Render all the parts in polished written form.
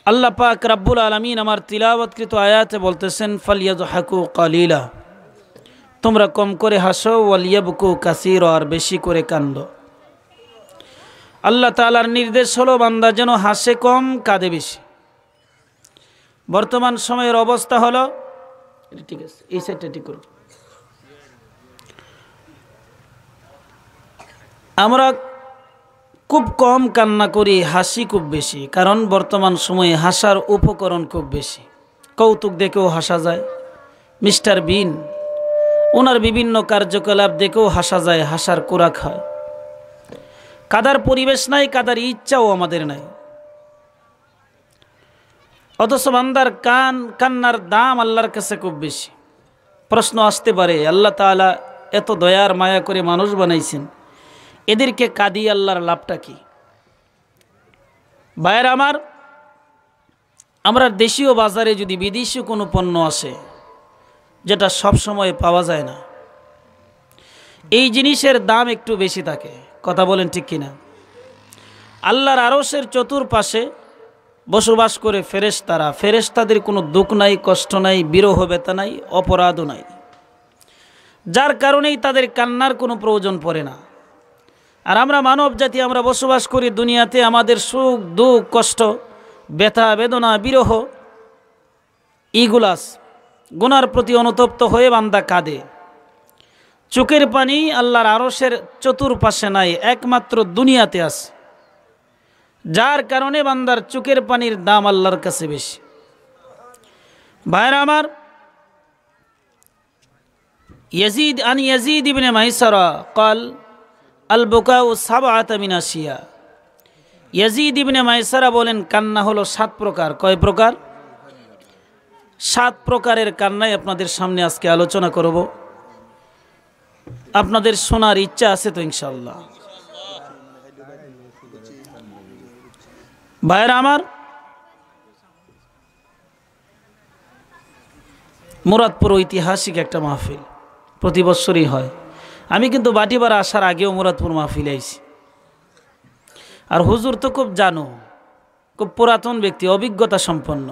আল্লাহ পাক রব্বুল আলামিন আমার তিলাওয়াতকৃত আয়াতে বলতেছেন ফালিয়াযহাকু কালিলা, তোমরা কম করে হাসো, ওয়ালিয়াবকু কাসীরা, আর বেশি করে কান্দো। আল্লাহ তাআলার নির্দেশ হলো বান্দা যেন হাসে কম, কাঁদে বেশি। বর্তমান সময়ের অবস্থা হলো, ঠিক আছে এই সাইডটা ঠিক করুন, আমরা খুব কম কান্না করি, হাসি খুব বেশি। কারণ বর্তমান সময়ে হাসার উপকরণ খুব বেশি। কৌতুক দেখেও হাসা যায়, মিস্টার বিন ওনার বিভিন্ন কার্যকলাপ দেখেও হাসা যায়, হাসার কোরাক হয়। কাদার পরিবেশ নাই, কাদার ইচ্ছাও আমাদের নাই। অথচ বান্দার কান্নার দাম আল্লাহর কাছে খুব বেশি। প্রশ্ন আসতে পারে, আল্লাহ তাআলা এত দয়ার মায়া করে মানুষ বানাইছেন, এদেরকে কাঁদিয়ে আল্লাহর লাভটা কি? ভাইয়ের আমার, আমরা দেশীয় বাজারে যদি বিদেশি কোনো পণ্য আসে যেটা সব সময় পাওয়া যায় না, এই জিনিসের দাম একটু বেশি থাকে। কথা বলেন ঠিক কিনা? আল্লাহর আরশের চতুর্পাশে বসবাস করে ফেরেশতারা, ফেরেশতাদের কোনো দুঃখ নাই, কষ্ট নাই, বিরহ ব্যথা নাই, অপরাধও নাই, যার কারণেই তাদের কান্নার কোনো প্রয়োজন পড়ে না। আর আমরা মানব জাতি, আমরা বসবাস করি দুনিয়াতে, আমাদের সুখ দুঃখ কষ্ট ব্যথা বেদনা বিরহ ইগুলাস গুনার প্রতি অনুতপ্ত হয়ে বান্দা কাঁদে। চোখের পানি আল্লাহর আরশের চতুর্পাশে নাই, একমাত্র দুনিয়াতে আছে, যার কারণে বান্দার চোখের পানির দাম আল্লাহর কাছে বেশি। ভাইরা আমার, ইয়াজিদ ইবনে মাইসারা قال আল-বুকাউ সাবআতা মিন আশিয়া। ইয়াজিদ ইবনে মাইসারা বলেন, কান্না হলো 7 প্রকার। কয় প্রকার? 7 প্রকারের কান্নাই আপনাদের সামনে আজকে আলোচনা করব। আপনাদের শোনার ইচ্ছা আছে তো ইনশাআল্লাহ? ভাইরা আমার, মুরাদপুর ঐতিহাসিক একটা মাহফিল প্রতি বছরই হয়। আমি কিন্তু বাটিবার আসার আগেও মুরাদপুর মাহফিলে আইছি। আর হুজুর তো খুব জানো, খুব পুরাতন ব্যক্তি, অভিজ্ঞতা সম্পন্ন।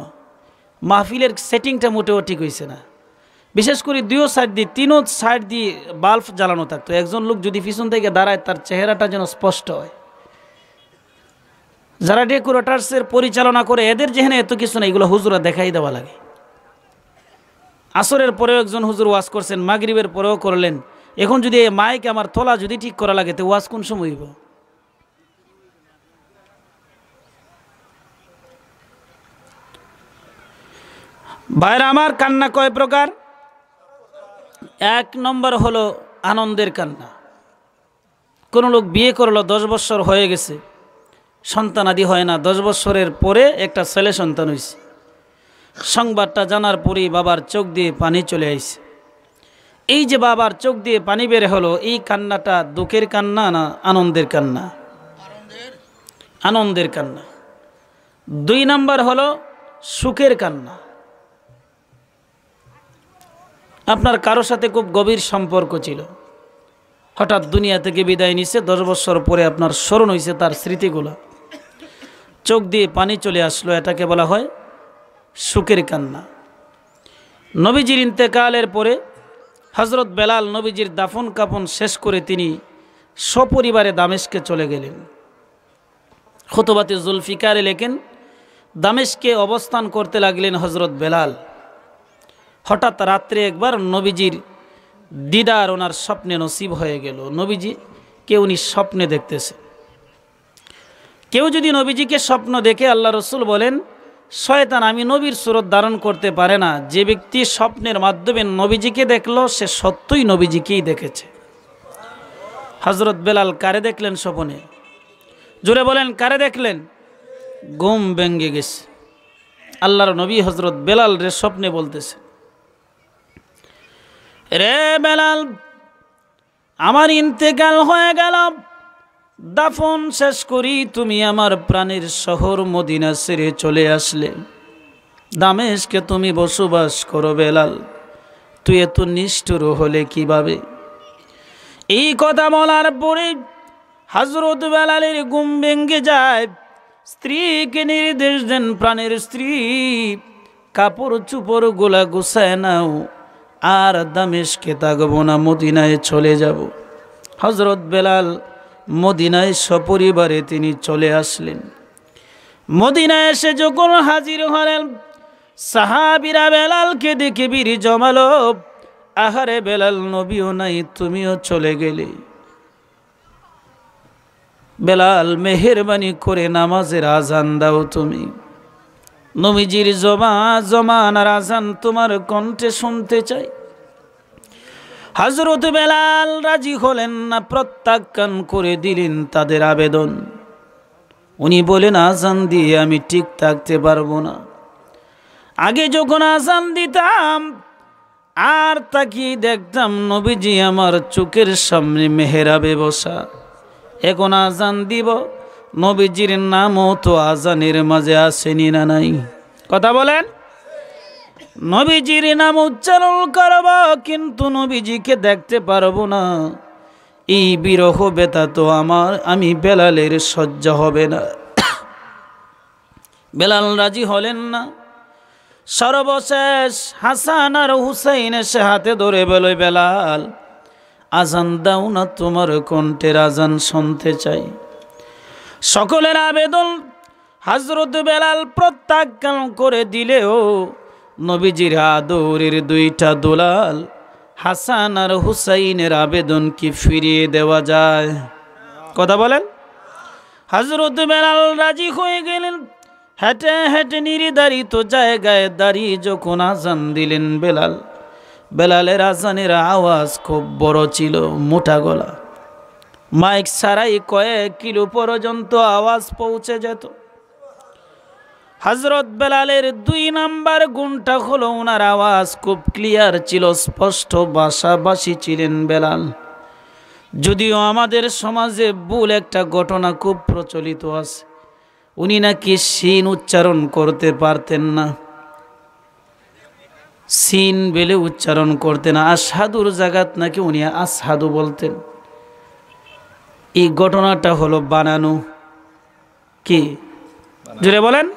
মাহফিলের সেটিংটা মোটেও ঠিক হয়েছে না। বিশেষ করে 2 সাইড দিয়ে 3 সাইড দিয়ে বাল্ব জ্বালানো থাকতো। একজন লোক যদি পিছন থেকে দাঁড়ায়, তার চেহারাটা যেন স্পষ্ট হয়। যারা ডেকোরেটার্সের পরিচালনা করে, এদের যেখানে এত কিছু না, এগুলো হুজুরা দেখাই দেওয়া লাগে। আসরের পরেও একজন হুজুর ওয়াজ করছেন, মাগরিবের পরেও করলেন। এখন যদি এই মাইক আমার তোলা যদি ঠিক করা লাগে, তো ওয়াজ কোন সময় হইব? ভাইরা আমার, কান্না কয় প্রকার? 1 নম্বর হলো আনন্দের কান্না। কোন লোক বিয়ে করলো, 10 বছর হয়ে গেছে, সন্তানাদি হয় না। 10 বছরের পরে একটা ছেলে সন্তান হয়েছে। সংবাদটা জানার পরেই বাবার চোখ দিয়ে পানি চলে আসছে। এই যে বাবার চোখ দিয়ে পানি বের হলো, এই কান্নাটা দুঃখের কান্না না আনন্দের কান্না? আনন্দের কান্না। 2 নম্বর হলো সুখের কান্না। আপনার কারোর সাথে খুব গভীর সম্পর্ক ছিল, হঠাৎ দুনিয়া থেকে বিদায় নিছে, 10 বছর পরে আপনার স্মরণ হয়েছে তার স্মৃতিগুলো, চোখ দিয়ে পানি চলে আসলো, এটাকে বলা হয় সুখের কান্না। নবীজির ইন্তেকালের পরে হযরত বেলাল নবীজির দাফন কাফন শেষ করে তিনি সপরিবারে দামেস্কে চলে গেলেন। খুতবাতে জুলফিকারে লেখেন, দামেস্কে অবস্থান করতে লাগলেন হযরত বেলাল। হঠাৎ রাত্রে একবার নবীজির দিদার ওনার স্বপ্নে নসিব হয়ে গেল। নবীজি কেউ উনি স্বপ্নে দেখতেছে। কেউ যদি নবীজিকে স্বপ্ন দেখে, আল্লাহ রসুল বলেন, শয়তান আমি নবীর সুরত ধারণ করতে পারে না। যে ব্যক্তি স্বপ্নের মাধ্যমে নবীজিকে দেখলো, সে সত্যই নবীজিকেই দেখেছে। হযরত বেলাল কারে দেখলেন স্বপ্নে? জোরে বলেন, কারে দেখলেন? ঘুম ভেঙে গেছে। আল্লাহর নবী হযরত বেলাল রে স্বপ্নে বলতেছে, রে বেলাল, আমার ইন্তেকাল হয়ে গেল, দাফন শেষ করি তুমি আমার প্রাণের শহর মদিনা ছেড়ে চলে আসলে, দামেস্কে তুমি বসবাস করো। বেলাল, তুই এত নিষ্ঠুর হলে কিভাবে? এই কথা বলার পরে হযরত বেলালের ঘুম ভেঙে যায়। স্ত্রীকে নির্দেশ দেন, প্রাণের স্ত্রী কাপড় চুপড় গোলা গুছায় নাও, আর দামেশকে থাকবো না, মদিনায় চলে যাব। হযরত বেলাল মদিনায় সপরিবারে তিনি চলে আসলেন। মদিনায় এসে যখন হাজির হলেন, সাহাবীরা বেলালকে দেখে ভিড় জমালো। আহারে বেলাল, নবীও নাই, তুমিও চলে গেলে। বেলাল, মেহেরবানি করে নামাজের আজান দাও তুমি। নবীজির জমানার আজান তোমার কণ্ঠে শুনতে চাই। হযরত বেলাল রাজি হলেন না, প্রত্যাখ্যান করে দিলেন তাদের আবেদন। উনি বলেন, আজান দিয়ে আমি ঠিক থাকতে পারবো না। আগে যখন আজান দিতাম আর তাকিয়ে দেখতাম নবীজি আমার চোখের সামনে মেহরাবে বসা, এখন আজান দিব, নবীজির নামও তো আজানের মাঝে আসেনি না নাই? কথা বলেন। নবীজির নাম উচ্চারণ করব, কিন্তু নবীজিকে দেখতে পারবো না। এই বিরহ ব্যথা তো আমি বেলালের সহ্য হবে না। বেলাল রাজি হলেন না। সর্বশেষ হাসান আর হুসাইন এসে হাতে ধরে বলে, বেলাল আজান দাও না, তোমার কণ্ঠের আজান শুনতে চাই। সকলের আবেদন হযরত বেলাল প্রত্যাখ্যান করে দিলেও নবীজির আদরের দুইটা দুলাল হাসান আর হুসাইনের আবেদন কি ফিরিয়ে দেওয়া যায়? কথা বলেন। হযরত বেলাল রাজি হয়ে গেলেন। হেঁটে হেঁটে নির্ধারিত জায়গায় দাঁড়িয়ে যখন আজান দিলেন বেলালের আজানের আওয়াজ খুব বড় ছিল, মোটা গলা, মাইক ছাড়াই কয়েক কিলো পর্যন্ত আওয়াজ পৌঁছে যেত। হযরত বেলালের 2 নাম্বার গুণটা হলো ওনার আওয়াজ খুব ক্লিয়ার ছিল, স্পষ্ট ভাষাভাষী ছিলেন বেলাল। যদিও আমাদের সমাজে ভুল একটা ঘটনা খুব প্রচলিত আছে, উনি নাকি সিন উচ্চারণ করতে পারতেন না, সিন বেলে উচ্চারণ করতেন না, আশহাদুর জায়গাত নাকি উনি আসহাদু বলতেন। এই ঘটনাটা হলো বানানো। কি জোরে বলেন?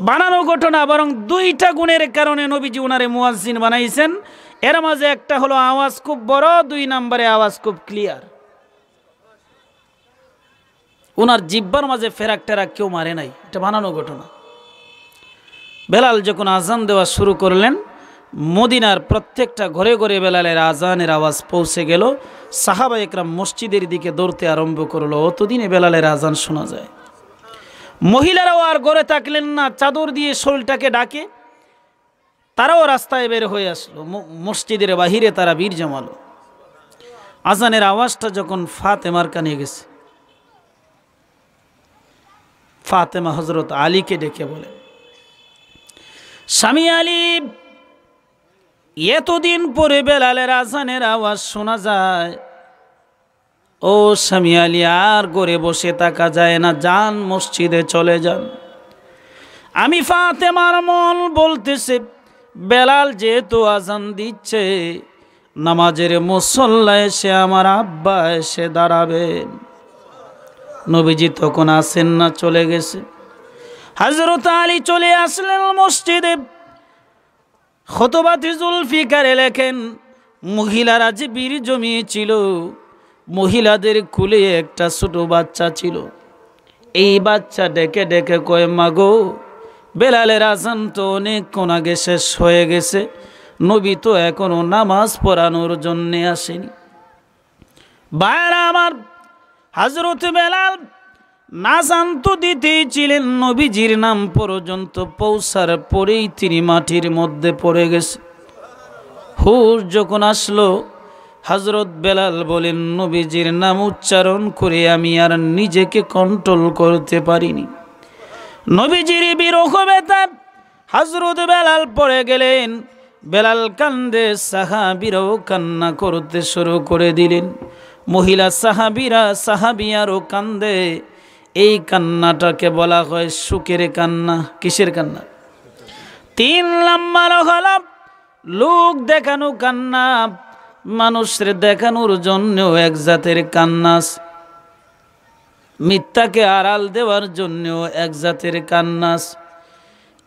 বানানো ঘটনা। বরং 2টা গুণের কারণে নবীজি উনারে মুয়াজ্জিন বানাইছেন। এর মাঝে একটা হলো আওয়াজ খুব বড়, 2 নম্বরে আওয়াজ খুব ক্লিয়ার। উনার জিব্বার মাঝে ফেরাক টেরাক কেউ মারে নাই, এটা বানানো ঘটনা। বেলাল যখন আজান দেওয়া শুরু করলেন, মদিনার প্রত্যেকটা ঘরে ঘরে বেলালের আজানের আওয়াজ পৌঁছে গেল। সাহাবা একরাম মসজিদের দিকে দৌড়তে আরম্ভ করলো। অতদিনে বেলালের আজান শোনা যায়। মহিলারাও আর ঘরে থাকলেন না, চাদর দিয়ে শরীরটাকে ডাকে তারাও রাস্তায় বের হয়ে আসলো। মসজিদের বাহিরে তারা ভিড় জমালো। আজানের আওয়াজটা যখন ফাতেমার কানে গেছে, ফাতেমা হযরত আলীকে ডেকে বলে, স্বামী আলী, এতদিন পরে বেলালের আজানের আওয়াজ শোনা যায়। ও স্বামী আলী, আর ঘরে বসে থাকা যায় না, যান মসজিদে চলে যান। আমি ফাতেমার মন বলতেছে, বেলাল যেহেতু আজান দিচ্ছে, নামাজের মুসল্লায় এসে আমার আব্বা এসে দাঁড়াবেন। নবীজি তখন আসেন না, চলে গেছে। হযরত আলী চলে আসলেন মসজিদে। খুতবাতে জুলফিকারে লেখেন, মহিলারা যে বীর জমিয়েছিল, মহিলাদের কুলে একটা ছোট বাচ্চা ছিল। এই বাচ্চা ডেকে ডেকে কয়, মাগো, বেলালের আজান তো অনেকক্ষণ আগে শেষ হয়ে গেছে, নবী তো এখনো নামাজ পড়ানোর জন্যে আসেনি। ভাইরা আমার, হযরত বেলাল নাজান তো দিতেই ছিলেন, নবীজির নাম পর্যন্ত পৌঁছার পরেই তিনি মাটির মধ্যে পড়ে গেছে। হুশ যখন আসলো, হযরত বেলাল বলেন, নবীজির নাম উচ্চারণ করে আমি আর নিজেকে কন্ট্রোল করতে পারিনি। নবীজির বিরহ ব্যথা হযরত বেলাল পড়ে গেলেন। বেলাল কান্দে, সাহাবীরাও কান্না করতে শুরু করে দিলেন। মহিলা সাহাবিয়ারও কান্দে। এই কান্নাটাকে বলা হয় সুখের কান্না। কিসের কান্না? 3 নাম্বার হলো লোক দেখানো কান্না। মানুষের দেখানোর জন্য এক জাতের কান্না। মিথ্যাকে আড়াল দেওয়ার জন্যও এক জাতের কান্না আছে।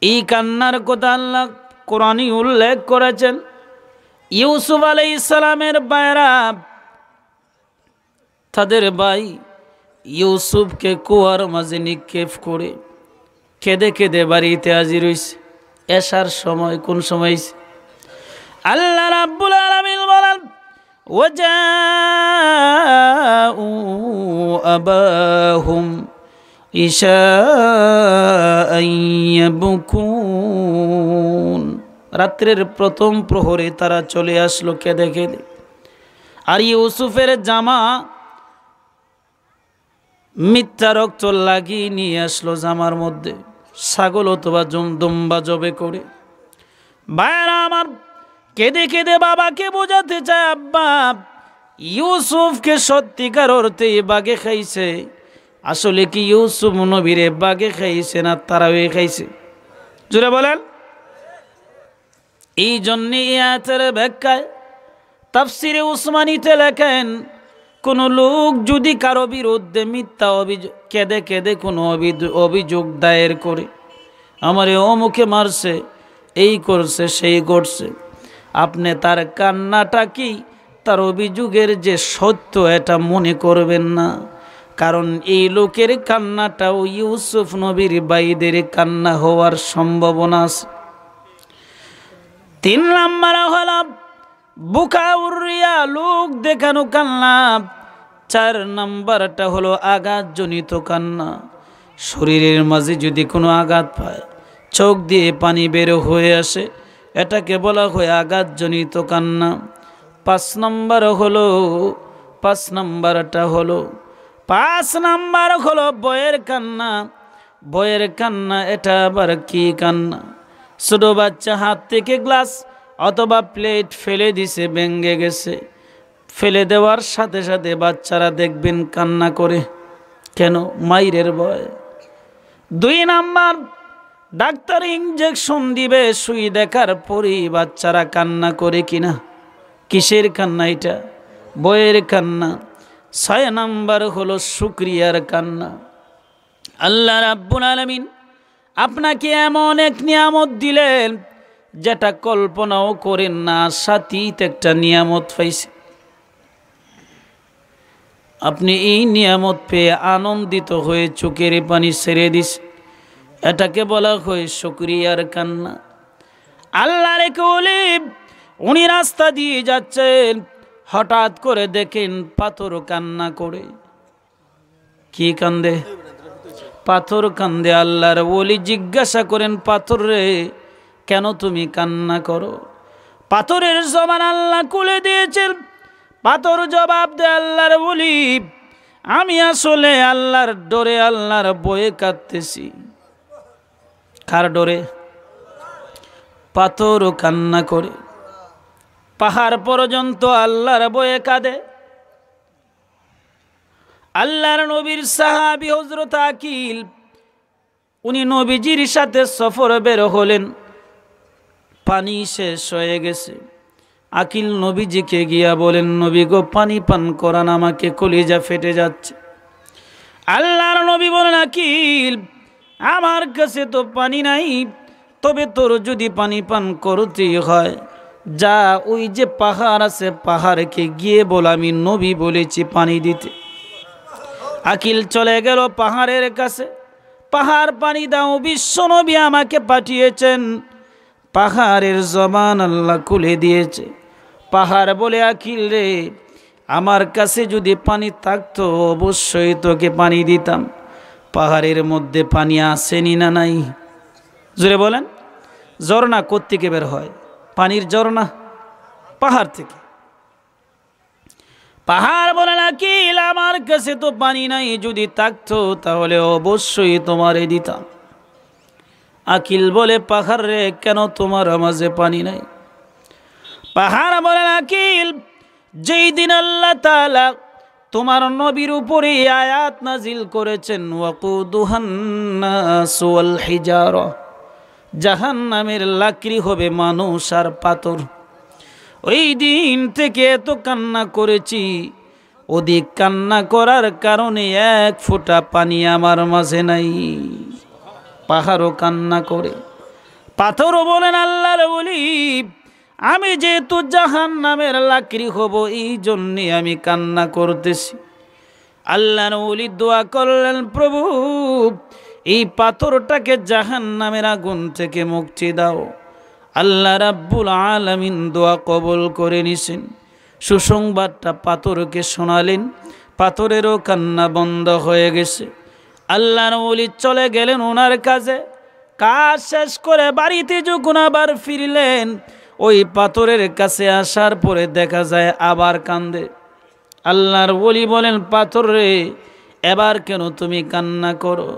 এই কান্নার কথা আল্লাহ কোরআনে উল্লেখ করেছেন। ইউসুফ আলাইহিস সালামের ভাইরা তাদের ভাই ইউসুফকে কুয়ার মাঝে নিক্ষেপ করে কেঁদে কেঁদে বাড়িতে হাজির হইছে। এশার সময়, কোন সময়? আল্লাহ রাব্বুল আলামিন বলেন ওয়াজাউ আবাহুম ইশাআন ইয়াবকুন, রাত্রের প্রথম প্রহরে তারা চলে আসলো কেঁদে কেঁদে। আর ইউসুফের জামা মিথ্যা রক্ত লাগিয়ে নিয়ে আসলো জামার মধ্যে, ছাগল অথবা দুম্বা জবে করে। ভাইরা আমার, কেঁদে কেঁদে বাবাকে বোঝাতে চায় আব্বা ইউসুফকে সত্যিকার অর্থে বাগে খাইছে। আসলে কি ইউসুফ নবীরে বাগে খাইছে না তারাও খাইছে? জোরে বলেন। এই জন্যে আয়াতের ব্যাখ্যায় তাফসিরে উসমানীতে লেখেন, কোন লোক যদি কারো বিরুদ্ধে মিথ্যা অভিযোগ কেঁদে কেঁদে কোনো অভিযোগ দায়ের করে, আমার অমুকে মারছে, এই করছে, সেই করছে, আপনি তার কান্নাটা কি তার অভিযোগের যে সত্য এটা মনে করবেন না। কারণ এই লোকের কান্নাটাও ইউসুফ নবীর ভাইদের কান্না হওয়ার সম্ভাবনা আছে। 3 নাম্বার হলো বুকাউরিয়া, লোক দেখানো কান্না। 4 নাম্বারটা হলো আঘাতজনিত কান্না। শরীরের মাঝে যদি কোনো আঘাত পায়, চোখ দিয়ে পানি বের হয়ে আসে, এটাকে বলা হয় আঘাতজনিত কান্না। 5 নাম্বারটা হলো বয়ের কান্না। বয়ের কান্না এটা আবার কি কান্না? ছোট বাচ্চা হাত থেকে গ্লাস অথবা প্লেট ফেলে দিছে, ভেঙে গেছে, ফেলে দেওয়ার সাথে সাথে বাচ্চারা দেখবেন কান্না করে, কেন? মাইরের ভয়। 2 নাম্বার, ডাক্তার ইঞ্জেকশন দিবে, সুই দেখার পরেই বাচ্চারা কান্না করে কিনা? কিসের কান্না এটা? বয়ের কান্না। 6 নাম্বার হলো শুকরিয়ার কান্না। আল্লাহ রাব্বুল আলামিন আপনাকে এমন এক নিয়ামত দিলেন যেটা কল্পনাও করেন না, সাথীতে একটা নিয়ামত পাইছে। আপনি এই নিয়ামত পেয়ে আনন্দিত হয়ে চোখের পানি ছেড়ে দিছে, এটাকে বলা হয় শুকরিয়ার কান্না। আল্লাহর এক ওলি, উনি রাস্তা দিয়ে যাচ্ছেন, হঠাৎ করে দেখেন পাথর কান্না করে। কি কান্দে? পাথর কান্দে। আল্লাহর ওলি জিজ্ঞাসা করেন, পাথর রে, কেন তুমি কান্না করো? পাথরের জবান আল্লাহ খুলে দিয়েছেন। পাথর জবাব দেয়, আল্লাহর ওলি, আমি আসলে আল্লাহর ডরে, আল্লাহর ভয়ে কাঁদতেছি। কার ডরে? পাথরও কান্না করে। পাহাড় পর্যন্ত আল্লাহর ভয়ে কাঁদে। আল্লাহর নবীর সাহাবী হযরত আকিল, উনি নবীজির সাথে সফর বের হলেন, পানি শেষ হয়ে গেছে। আকিল নবীজিকে গিয়া বলেন, নবী গো, পানি পান করান, আমাকে কলিজা ফেটে যাচ্ছে। আল্লাহর নবী বলেন, আকিল, আমার কাছে তো পানি নাই, তবে তোর যদি পানি পান করতেই হয়, যা ওই যে পাহাড় আছে, পাহাড়কে গিয়ে বল আমি নবী বলেছি পানি দিতে। আকিল চলে গেল পাহাড়ের কাছে। পাহাড়, পানি দাও, বিশ্ব নবী আমাকে পাঠিয়েছেন। পাহাড়ের জবান আল্লাহ খুলে দিয়েছে। পাহাড় বলে, আকিল রে, আমার কাছে যদি পানি থাকতো অবশ্যই তোকে পানি দিতাম। পাহাড়ের মধ্যে পানি আসেনি না নাই? জোরে বলেন। ঝর্ণা কোত্থেকে বের হয়? পানির ঝর্ণা পাহাড় থেকে। পাহাড় বলে, আকিল, আমার কাছে তো পানি নাই, যদি থাকতো তাহলে অবশ্যই তোমারে দিতাম। আকিল বলে, পাহাড় রে, কেন তোমার মাঝে পানি নাই? পাহাড় বলে, আকিল, যেই দিন আল্লাহ তাআলা তোমার নবীর উপরে আয়াত নাজিল করেছেন, ওয়াকুদুহান নাস ওয়াল হিজারা, জাহান্নামের লাকড়ি হবে মানুষ আর পাথর, ওই দিন থেকে এত কান্না করেছি, অধিক কান্না করার কারণে এক ফোঁটা পানি আমার মাঝে নাই। পাহাড়ও কান্না করে, পাথরও বলেন আল্লাহর ওলি, আমি যেহেতু জাহান্নামের লাকড়ি হব, এই জন্যে আমি কান্না করতেছি। আল্লাহর ওলি দোয়া করলেন, প্রভু এই পাথরটাকে জাহান্নামের আগুন থেকে মুক্তি দাও। আল্লাহ রাব্বুল আলামিন দোয়া কবুল করে নিছেন। সুসংবাদটা পাথরকে শোনালেন, পাথরেরও কান্না বন্ধ হয়ে গেছে। আল্লাহর ওলি চলে গেলেন ওনার কাজে। কাজ শেষ করে বাড়িতে যখন আবার ফিরলেন, ওই পাথরের কাছে আসার পরে দেখা যায় আবার কান্দে। আল্লাহর ওলি বলেন, পাথর রে, এবার কেন তুমি কান্না করো?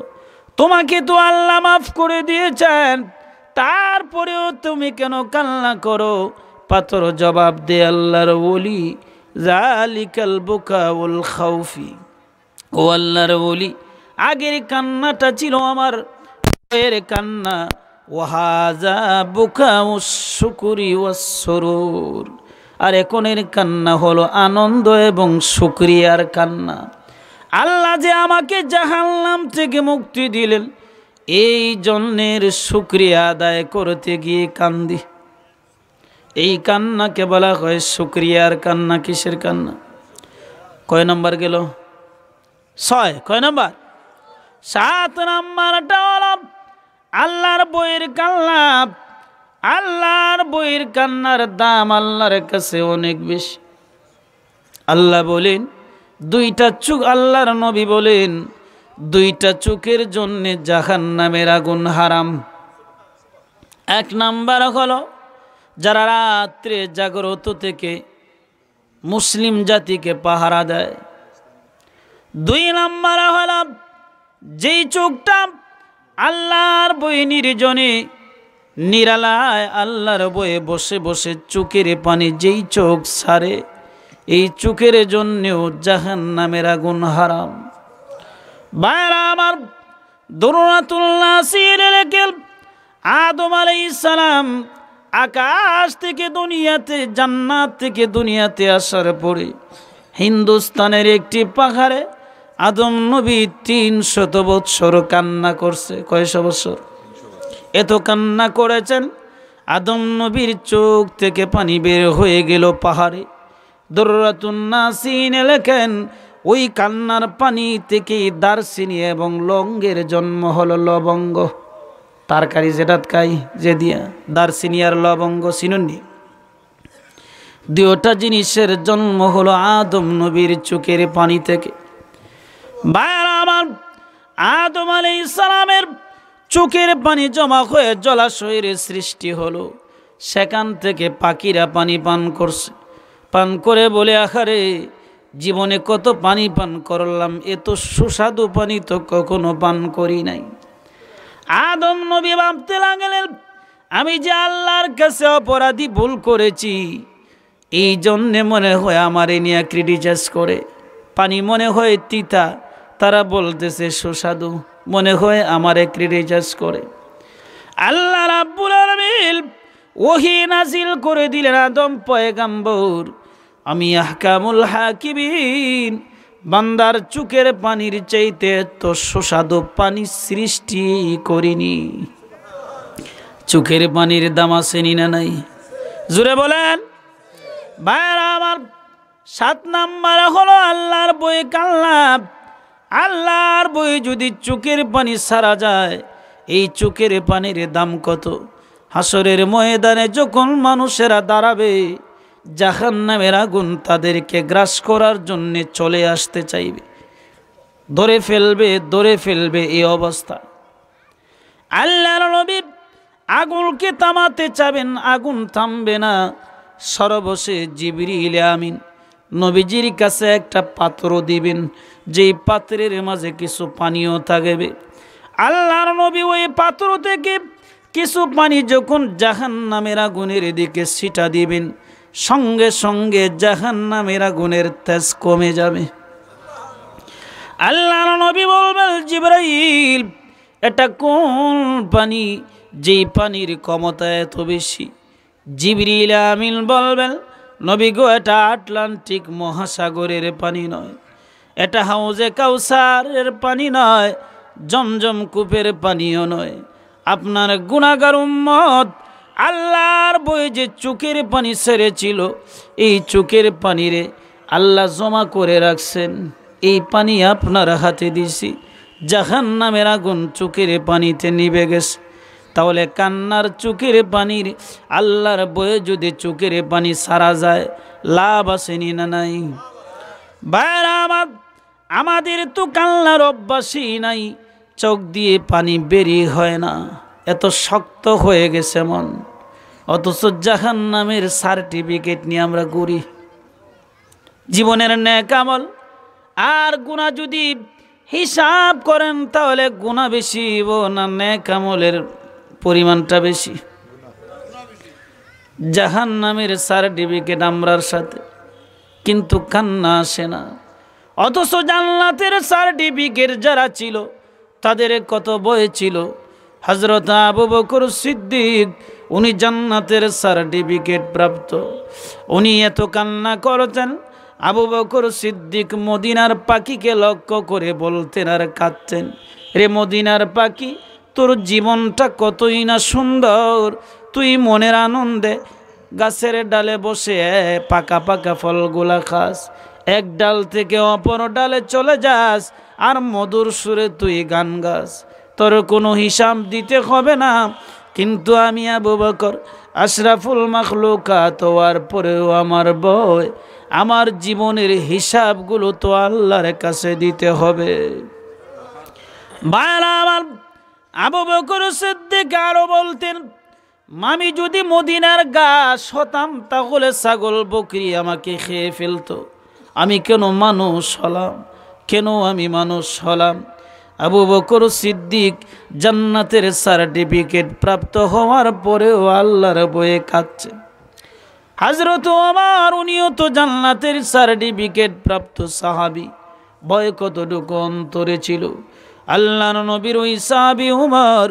তোমাকে তো আল্লাহ মাফ করে দিয়েছেন, তারপরেও তুমি কেন কান্না করো? পাথর জবাব দে, আল্লাহর ওলি, যালিকাল বুকাউল খাউফি, ও আল্লাহর ওলি, আগের কান্নাটা ছিল আমার ভয়ের কান্না, ওয়াহাজা বুকাউস শুকরি ওয়াস সুরুর, আর এখনের কান্না হলো আনন্দ এবং শুকরিয়ার কান্না। আল্লাহ যে আমাকে জাহান্নাম থেকে মুক্তি দিলেন, এই জন্যের শুকরিয়া আদায় করতে গিয়ে কান্দি। এই কান্নাকে বলা হয় শুকরিয়ার কান্না। কিসের কান্না? কয় নম্বর গেল? 6। কয় নম্বর? 7 নম্বরটা হলো আল্লাহর বইয়ের কান্না। আল্লাহর বইয়ের কান্নার দাম আল্লাহর কাছে অনেক বেশি। আল্লাহ বলেন, 2টা চোখ, আল্লাহর নবী বলেন, 2টা চোখের জন্য জাহান্নামের আগুন হারাম। 1 নাম্বার হলো যারা রাত্রে জাগ্রত থেকে মুসলিম জাতিকে পাহারা দেয়। 2 নাম্বার হলো যেই চোখটা আল্লাহর বই নির্জনে নিরালায় আল্লাহর বয়ে বসে বসে চোখের পানি যেই চোখ ছাড়ে, এই চোখের জন্যেও জাহান্নামের আগুন হারাম। ভাইরা আমার, দুররাতুল্লাহ সিলেকেল আদম আলাইহিস সালাম আকাশ থেকে দুনিয়াতে, জান্নাত থেকে দুনিয়াতে আসার পরে হিন্দুস্তানের একটি পাহাড়ে আদম নবী 300 বৎসর কান্না করছে। কয়শো বছর? এত কান্না করেছেন, আদম নবীর চোখ থেকে পানি বের হয়ে গেল পাহাড়ে। দুররাতুন নাসিন লেখেন, ওই কান্নার পানি থেকে দারচিনি এবং লবঙ্গের জন্ম হলো। লবঙ্গ তরকারি যেটা খাই যে দিয়া, দারচিনি আর লবঙ্গ চিনুননি, 2টা জিনিসের জন্ম হলো আদম নবীর চোখের পানি থেকে। ভাইরা আমার, আদম আলাইহিস সালামের চোখের পানি জমা হয়ে জলাশয়ের সৃষ্টি হলো। সেখান থেকে পাখিরা পানি পান করছে। পান করে বলে, আহারে, জীবনে কত পানি পান করলাম, এত সুস্বাদু পানি তো কখনো পান করি নাই। আদম নবী ভাবতে লাগলেন, আমি যে আল্লাহর কাছে অপরাধী, ভুল করেছি, এই জন্যে মনে হয় আমার এ নিয়ে ক্রিটিসাইজ করে। পানি মনে হয় তিতা, তারা বলতেছে সুস্বাদু, মনে হয় আমারে ক্রিটিসাইজ করে। আল্লাহ রাব্বুল আলামিন ওহী নাজিল করে দিলেন, আদম পয়গম্বর, আমি আহকামুল হাকিমিন, বান্দার চোখের পানির চাইতে তো সুস্বাদু পানি সৃষ্টি করিনি। চোখের পানির দাম আছে না নাই? জোরে বলেন। ভাইরা আমার, 7 নাম্বার হলো আল্লাহর বই কান্না। আল্লাহর বই যদি চোখের পানি ছাড়া যায়, এই চোখের পানির দাম কত? হাসরের ময়দানে যখন মানুষেরা দাঁড়াবে, জাহান্নামের আগুন তাদেরকে গ্রাস করার জন্য চলে আসতে চাইবে, ধরে ফেলবে এই অবস্থা। আল্লাহর নবী আগুনকে থামাতে চাবেন, আগুন থামবে না। সর্বশেষ জিবরিল আমিন নবীজির কাছে একটা পাত্র দিবেন, যেই পাত্রের মাঝে কিছু পানিও থাকবে। আল্লাহর নবী ওই পাত্র থেকে কিছু পানি যখন জাহান্নামের আগুনের দিকে ছিটা দিবেন, সঙ্গে সঙ্গে জাহান্নামের আগুনের তেজ কমে যাবে। আল্লাহর নবী বলবেন, জিবরাইল, এটা কোন পানি, যেই পানির ক্ষমতা এত বেশি? জিবরিল আমিন বলবেন, নবী গো, এটা আটলান্টিক মহাসাগরের পানি নয়, এটা হাউজে কাউসারের পানি নয়, জমজম কূপের পানিও নয়। আপনার গুনাহগার উম্মত আল্লাহর বই যে চোখের পানি ছেড়েছিল, এই চোখের পানিরে আল্লাহ জমা করে রাখছেন। এই পানি আপনার হাতে দিছি, জাহান্নামের আগুন চোখের পানিতে নিভে গেছে। তাহলে কান্নার চোখের পানির আল্লাহর বয়ে যদি চোখের পানি সারা যায়, লাভ আসেনি না নাই? বাইরা আমাদের তো কান্নার অভ্যাসই নাই, চোখ দিয়ে পানি বেরিয়ে হয় না, এত শক্ত হয়ে গেছে মন। অথচ জাহান্নামের সার্টিফিকেট নিয়ে আমরা ঘুরি। জীবনের নেক আমল আর গুনাহ যদি হিসাব করেন, তাহলে গুনাহ বেশি না নেক আমলের পরিমাণটা বেশি? জাহান্নামের সার্টিফিকেট আমরার সাথে, কিন্তু কান্না আসে না। অথচ জান্নাতের সার্টিফিকেট যারা ছিল তাদের কত ভয় ছিল। হযরত আবু বকর সিদ্দিক, উনি জান্নাতের সার্টিফিকেট প্রাপ্ত। উনি এত কান্না করতেন, আবু বকর সিদ্দিক মদিনার পাখিকে লক্ষ্য করে বলতেন আর কাঁদতেন, রে মদিনার পাখি, তোর জীবনটা কতই না সুন্দর। তুই মনের আনন্দে গাছের ডালে বসে পাকা পাকা ফলগুলা খাস, এক ডাল থেকে অপর ডালে চলে যাস, আর মধুর সুরে তুই গান গাস, তোর কোনো হিসাব দিতে হবে না। কিন্তু আমি আবু বকর আশরাফুল মাখলুকাত হওয়ার পরেও আমার ভয়, আমার জীবনের হিসাবগুলো তো আল্লাহর কাছে দিতে হবে। ভাইরা আমার, আবু বকর সিদ্দিক আরো বলতেন, আমি যদি মদিনার ঘাস হতাম তাহলে ছাগল বকরি আমাকে খেয়ে ফেলতো। আমি কেন মানুষ হলাম? কেন আমি মানুষ হলাম? আবু বকর সিদ্দিক জান্নাতের সার্টিফিকেট প্রাপ্ত হওয়ার পরেও আল্লাহর বয়ে কাঁদছে। হযরত ওমর, উনিও তো জান্নাতের সার্টিফিকেট প্রাপ্ত সাহাবী, ভয় কতটুকু অন্তরে ছিল। আল্লাহর নবীর ওই সাহাবী ওমর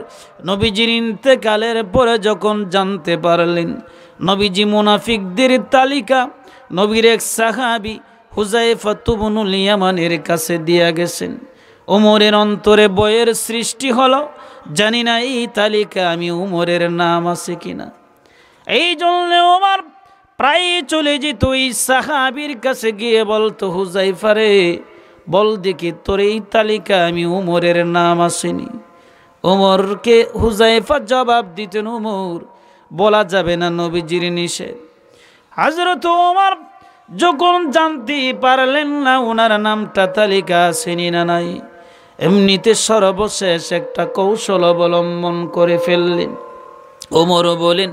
নবীজির ইন্তেকালের পরে যখন জানতে পারলেন নবীজি মুনাফিকদের তালিকা নবীর এক সাহাবী হুযায়ফা ইবনুল ইয়ামানের কাছে দিয়া গেছেন, ওমরের অন্তরে ভয়ের সৃষ্টি হলো, জানি না এই তালিকা আমি ওমরের নাম আছে কিনা। এই জন্য ওমর প্রায় চলে যেত ওই সাহাবীর কাছে গিয়ে বলতো, হুযায়ফা রে, বল দেখি তোর এই তালিকা আমি ওমরের নাম আসেনি। ওমরকে হুযায়ফা জবাব দিতেন, ওমর বলা যাবে না, নবীজির নিষেধ। হযরত ওমর যখন জানতে পারলেন না ওনার নামটা তালিকা আসেনি না নাই, এমনিতে সর্বশেষ একটা কৌশল অবলম্বন করে ফেললেন। ওমরও বলেন,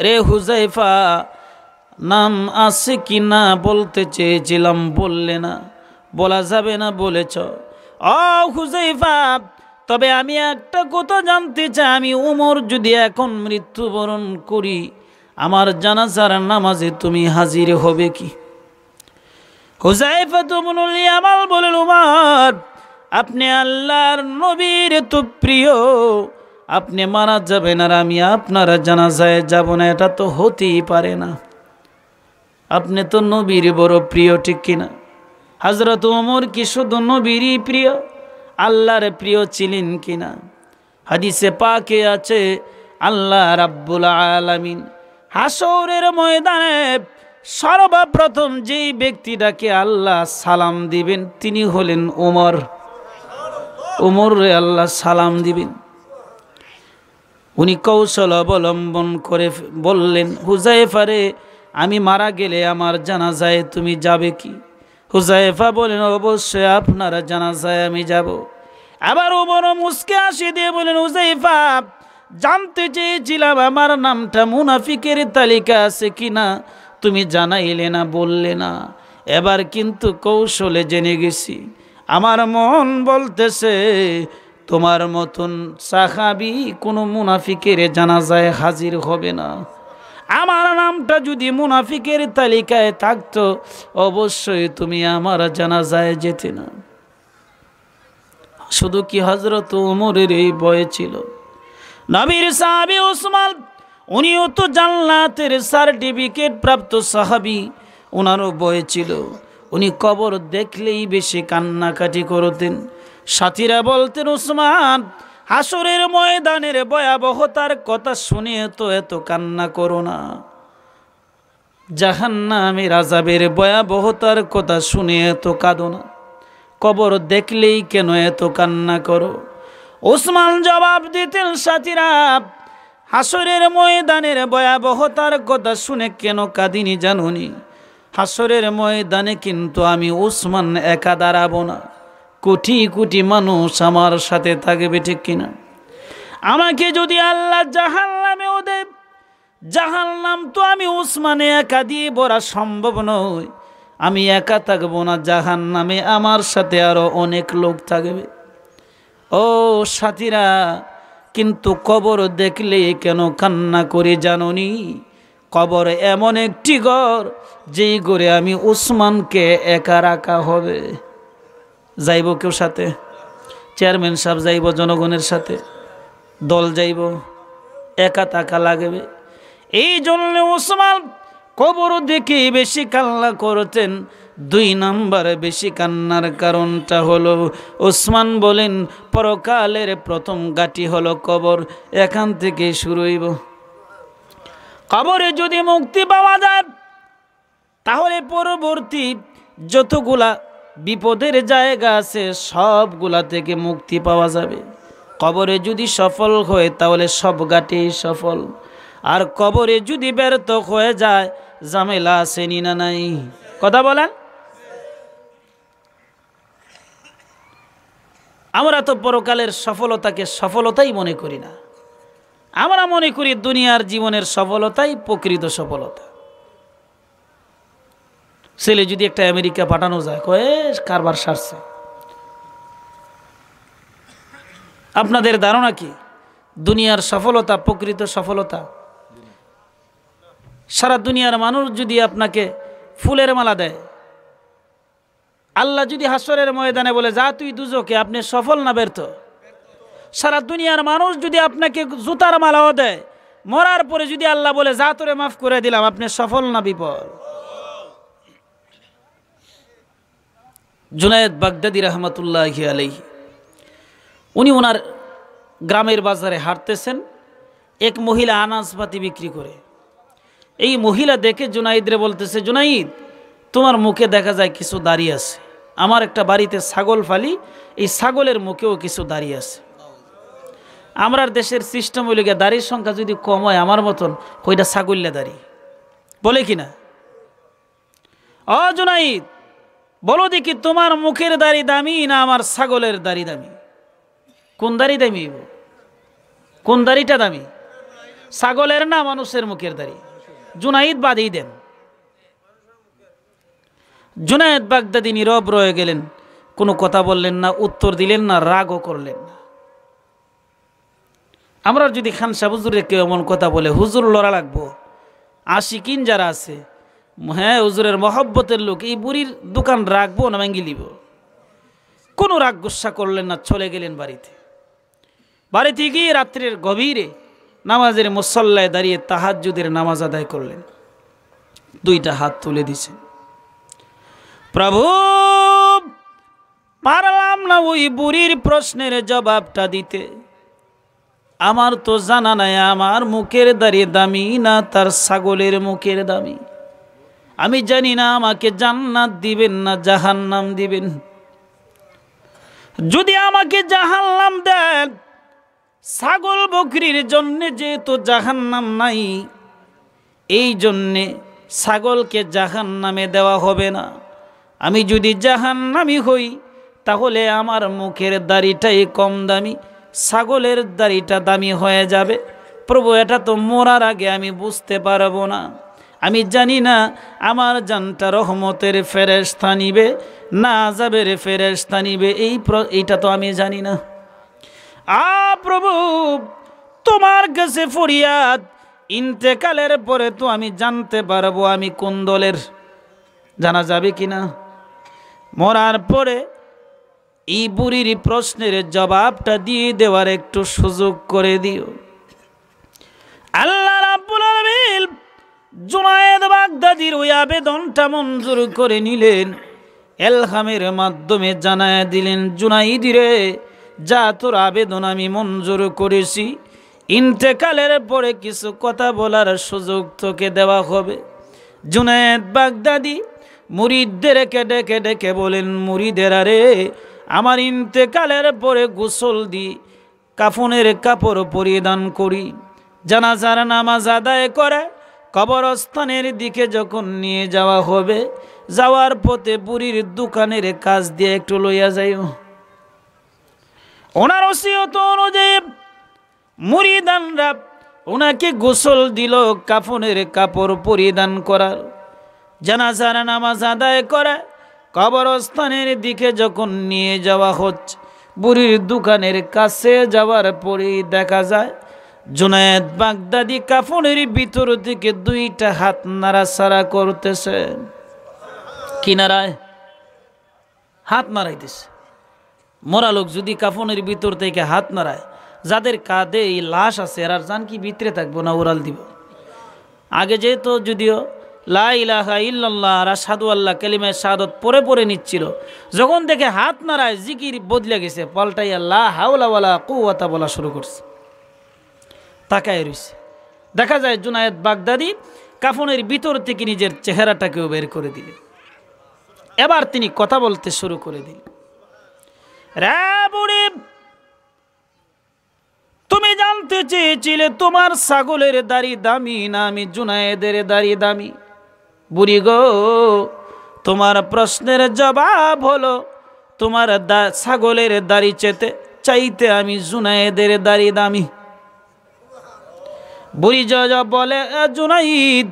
রে হুযায়ফা, নাম আছে কি না বলতে চেয়েছিলাম, বললে না, বলা যাবে না বলেছ। ও হুযায়ফা, তবে আমি একটা কথা জানতে চাই, আমি ওমর যদি এখন মৃত্যুবরণ করি, আমার জানাজার নামাজে তুমি হাজির হবে কি? হুযায়ফা ইবনুল ইয়ামান বলেন, ওমর, আপনি আল্লাহর নবীর তো প্রিয়, আপনি মারা যাবেন আর আমি আপনার জানাজায় যাব না, এটা তো হতেই পারে না। আপনি তো নবীর বড় প্রিয়, ঠিক কিনা? হযরত ওমর কি শুধু নবীরই প্রিয়, আল্লাহর প্রিয় ছিলেন কিনা? হাদিসে পাকে আছে, আল্লাহ রাব্বুল আলামিন হাসরের ময়দানে সর্বপ্রথম যেই ব্যক্তিটাকে আল্লাহ সালাম দিবেন তিনি হলেন ওমর। ওমরে আল্লাহ সালাম দিবেন। উনি কৌশল অবলম্বন করে বললেন, হুযায়ফা রে, আমি মারা গেলে আমার জানাজায় তুমি যাবে কি? হুযায়ফা বলেন, অবশ্যই আপনার জানাজায় আমি যাব। আবার ওমর মুস্কে হাসি দিয়ে বলেন, হুযায়ফা, জানতে চেয়েছিলাম আমার নামটা মুনাফিকের তালিকা আছে কিনা, তুমি জানাইলে না, বললে না। এবার কিন্তু কৌশলে জেনে গেছি। আমার মন বলতেছে তোমার মতন সাহাবী কোনো মুনাফিকের জানাজায় হাজির হবে না। আমার নামটা যদি মুনাফিকের তালিকায় থাকতো, অবশ্যই তুমি আমার জানাজায় যেতে না। শুধু কি হযরত ওমরের এই ভয় ছিল? নবীর সাহাবী উসমান, উনিও তো জান্নাতের সার্টিফিকেট প্রাপ্ত সাহাবী, ওনারও ভয় ছিল। উনি কবর দেখলেই বেশি কান্নাকাটি করতেন। সাথীরা বলতেন, উসমান, হাসরের ময়দানের ভয়াবহতার কথা শুনে তো এত কান্না করো না, জাহান্নামের আযাবের ভয়াবহতার কথা শুনে এত কাঁদো না, কবর দেখলেই কেন এত কান্না করো? উসমান জবাব দিতেন, সাথীরা, হাসরের ময়দানের ভয়াবহতার কথা শুনে কেন কাঁদিনি জানুনি? হাসরের ময়দানে কিন্তু আমি উসমান একা দাঁড়াবো না, কোটি কোটি মানুষ আমার সাথে থাকবে, ঠিক কিনা? আমাকে যদি আল্লাহ জাহান্নামেও দেয়, জাহান্নাম তো আমি উসমানে একা দিয়ে ভরা সম্ভব নয়, আমি একা থাকবো না, জাহান্নামে আমার সাথে আরো অনেক লোক থাকবে। ও সাথীরা, কিন্তু কবর দেখলে কেন কান্না করে জানোনি? কবর এমন একটি ঘর, যেই ঘরে আমি উসমানকে একা রাখা হবে। যাইব কেউ সাথে? চেয়ারম্যান সাহেব যাইব জনগণের সাথে? দল যাইব? একা থাকা লাগবে। এই জন্য উসমান কবর দেখে বেশি কান্না করতেন। 2 নম্বরে বেশি কান্নার কারণটা হলো, উসমান বলেন, পরকালের প্রথম ঘাঁটি হলো কবর, এখান থেকে শুরু হইব। কবরে যদি মুক্তি পাওয়া যায়, তাহলে পরবর্তী যতগুলা বিপদের জায়গা আছে সবগুলা থেকে মুক্তি পাওয়া যাবে। কবরে যদি সফল হয় তাহলে সব ঘাটে সফল, আর কবরে যদি ব্যর্থ হয়ে যায় ঝামেলা আছে না নাই? কথা বলেন। আমরা তো পরকালের সফলতাকে সফলতাই মনে করি না, আমরা মনে করি দুনিয়ার জীবনের সফলতাই প্রকৃত সফলতা। ছেলে যদি একটা আমেরিকা পাঠানো যায়, কয়ে কারবার সারছে। আপনাদের ধারণা কি দুনিয়ার সফলতা প্রকৃত সফলতা? সারা দুনিয়ার মানুষ যদি আপনাকে ফুলের মালা দেয়, আল্লাহ যদি হাসরের ময়দানে বলে যা তুই দুজকে, আপনি সফল না ব্যর্থ? সারা দুনিয়ার মানুষ যদি আপনাকে জুতার মালাও দেয়, মরার পরে যদি আল্লাহ বলে যা তোরে মাফ করে দিলাম, আপনি সফল না বিফল? জুনায়েদ বাগদাদি রহমতুল্লাহি আলাইহি, উনি ওনার গ্রামের বাজারে হাঁটতেছেন, এক মহিলা আনাজপাতি বিক্রি করে। এই মহিলা দেখে জুনাইদরে বলতেছে, জুনাইদ, তোমার মুখে দেখা যায় কিছু দাড়ি আছে, আমার একটা বাড়িতে ছাগল ফালি, এই ছাগলের মুখেও কিছু দাড়ি আছে। আমরা দেশের সিস্টেম হইলে গিয়ে দাড়ির সংখ্যা যদি কম হয় আমার মতন, ওইটা ছাগল্লা দাড়ি বলে কিনা? ও জুনাইদ, বলো দেখি তোমার মুখের দাড়ি দামি না আমার ছাগলের দাড়ি দামি? কোন দাড়ি দামি? কোন দাড়িটা দামি? ছাগলের না মানুষের মুখের দাড়ি? জুনাইদ বাদেই দেন। জুনায়েদ বাগদাদি নীরব রয়ে গেলেন, কোনো কথা বললেন না, উত্তর দিলেন না, রাগও করলেন না। আমরা যদি খান সাহেব হুজুরে কেউ এমন কথা বলে, হুজুর লড়া লাগবো। আশিকিন যারা আছে, হ্যাঁ হুজুরের মহব্বতের লোক, এই বুড়ির দোকান রাখবো না ভেঙে লিব? কোনো রাগ গুসা করলেন না, চলে গেলেন বাড়িতে। বাড়িতে গিয়ে রাত্রের গভীরে নামাজের মুসল্লায় দাঁড়িয়ে তাহাজ্জুদের নামাজ আদায় করলেন। 2টা হাত তুলে দিছে, প্রভু পারলাম না ওই বুড়ির প্রশ্নের জবাবটা দিতে। আমার তো জানা নাই আমার মুখের দাড়ি দামি না তার ছাগলের মুখের দামি। আমি জানি না আমাকে জান্নাত দিবেন না জাহান্নাম দিবেন। যদি আমাকে জাহান্নাম দেন, ছাগল বকরির জন্য যেহেতু জাহান্নাম নাই, এই জন্যে ছাগলকে জাহান্নামে দেওয়া হবে না। আমি যদি জাহান্নামী হই, তাহলে আমার মুখের দাড়িটাই কম দামি, ছাগলের দাড়িটা দামি হয়ে যাবে। প্রভু, এটা তো মরার আগে আমি বুঝতে পারবো না। আমি জানি না আমার জানটা রহমতের ফেরেশতা নিবে না আযাবের ফেরেশতা নিবে, এইটা তো আমি জানি না। প্রভু, তোমার কাছে ফরিয়াদ, ইন্তেকালের পরে তো আমি জানতে পারবো আমি কোন দলের। জানা যাবে কিনা? মরার পরে এই বুড়ির প্রশ্নের জবাবটা দিয়ে দেওয়ার একটু সুযোগ করে দিও। আল্লাহ জুনায়েদ বাগদাদির ওই আবেদনটা মঞ্জুর করে নিলেন। এলহামের মাধ্যমে জানায় দিলেন, জুনাইদ রে, যা তোর আবেদন আমি মঞ্জুর করেছি, ইন্তেকালের পরে কিছু কথা বলার সুযোগ তোকে দেওয়া হবে। জুনায়েদ বাগদাদি মুরিদদেরকে ডেকে ডেকে বলেন, মুরিদেরা রে, আমার ইন্তেকালের পরে গোসল দি, কাফনের কাপড় পরিধান করি, জানাজার নামাজ আদায় করে কবরস্থানের দিকে যখন নিয়ে যাওয়া হবে, যাওয়ার পথে বুড়ির দোকানের কাজ দিয়ে একটু লইয়া যাইও। ওনার ওসিয়ত অনুযায়ী মুরিদানরা ওনাকে গোসল দিল, কাফনের কাপড় পরিধান করার, জানাজার নামাজ আদায় করে কবরস্থানের দিকে যখন নিয়ে যাওয়া হচ্ছে, বুড়ির দোকানের কাছে যাওয়ার পরেই দেখা যায় জুনায়েদ বাগদাদি কাফনের ভিতর থেকে দুইটা হাত নাড়াচাড়া করতেছে। কি নাড়ায়? হাত নাড়াইতেছে। মরা লোক যদি কাফনের ভিতর থেকে হাত নাড়ায়, যাদের কাঁধে এই লাশ আছে এরার জান কি ভিতরে থাকবো না ওরাল দিব? আগে যেহেতু যদিও লা ইলাহা ইল্লাল্লাহ আর আশহাদু আল্লাহ কালিমা শাহাদাত পরে পরে নিচ্ছিল, যখন দেখে হাত নাড়ায় জিকির বদলে গেছে, পাল্টাইয়া লা হাওলা ওয়ালা কুওয়াতা বলা শুরু করছে। তাকায় রইছে, দেখা যায় জুনায়েদ বাগদাদি কাফনের ভিতর থেকে নিজের চেহারাটাকেও বের করে দিলেন। এবার তিনি কথা বলতে শুরু করে দিলেন, রে বুড়ি, তুমি জানতে চেয়েছিলে তোমার ছাগলের দাড়ি দামি না আমি জুনায়েদের দাড়ি দামি? বুড়ি গো, তোমার প্রশ্নের জবাব হলো তোমার ছাগলের দাড়ি চাইতে আমি জুনায়েদের দাড়ি দামি। বুড়ি বলে, জুনাইদ,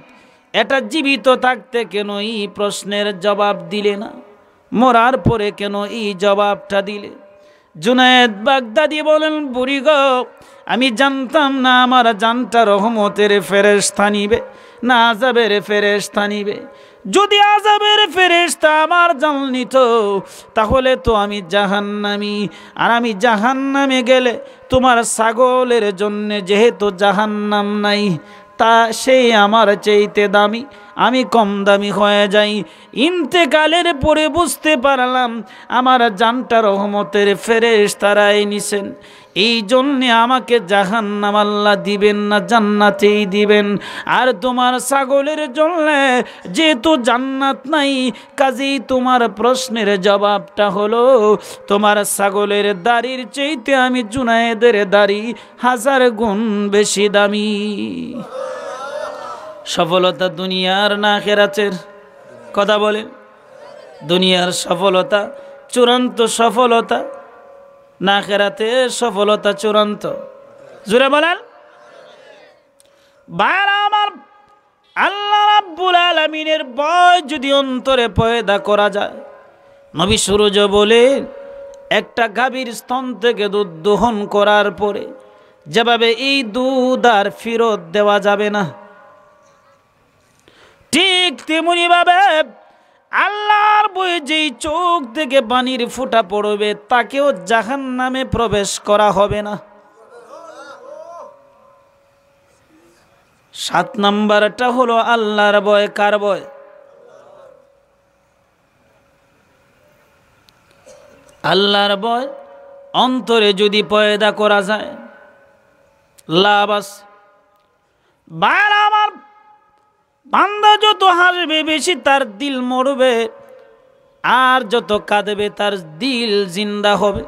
এটা জীবিত থাকতে কেন এই প্রশ্নের জবাব দিলে না? মরার পরে কেন এই জবাবটা দিলে? জুনায়েদ বাগদাদি বলেন, বুড়ি গো, আমি জানতাম না আমার জানটা রহমতের ফেরেশতা নিবে না আযাবের ফেরেশতা নিবে। যদি আযাবের ফেরেশতা আমার জান নিত, তাহলে তো আমি জাহান্নামী, আর আমি জাহান্নামে গেলে তোমার ছাগলের জন্য যেহেতু জাহান্নাম নাই, তা সেই আমার চাইতে দামি, আমি কম দামি হয়ে যাই। ইন্তেকালের পরে বুঝতে পারলাম আমার জানটা রহমতের ফেরেশতারাই নিছেন, এই জন্যে আমাকে জাহান্নাম আল্লাহ দিবেন না, জান্নাতেই দিবেন। আর তোমার ছাগলের জন্য যেহেতু জান্নাত নাই, কাজেই তোমার প্রশ্নের জবাবটা হলো তোমার ছাগলের দাড়ির চাইতে আমি জুনায়েদের দাড়ি 1000 গুণ বেশি দামি। সফলতা দুনিয়ার না আখিরাতের? কথা বলেন। দুনিয়ার সফলতা চূড়ান্ত সফলতা না আখিরাতের সফলতা চূড়ান্ত? জোরে বলেন। ভাইরা আমার, আল্লাহ রাব্বুল আলামিনের ভয় যদি অন্তরে পয়দা করা যায়, নবী সুরজ বলে একটা গাভীর স্তন থেকে দুধ দহন করার পরে যেভাবে এই দুধ আর ফেরত দেওয়া যাবে না, ঠিক তেমনি ভাবে আল্লাহর ভয়ে যেই চোখ থেকে পানির ফোঁটা পড়বে তাকেও জাহান্নামে প্রবেশ করা হবে না। 7 নাম্বারটা হলো আল্লাহর ভয়। কার ভয়? আল্লাহর ভয় অন্তরে যদি পয়দা করা যায় লাভ আছে। বাইরে আমার বান্দা যত হাসবে বেশি তার দিল মরবে, আর যত কাঁদবে তার দিল জিন্দা হবে।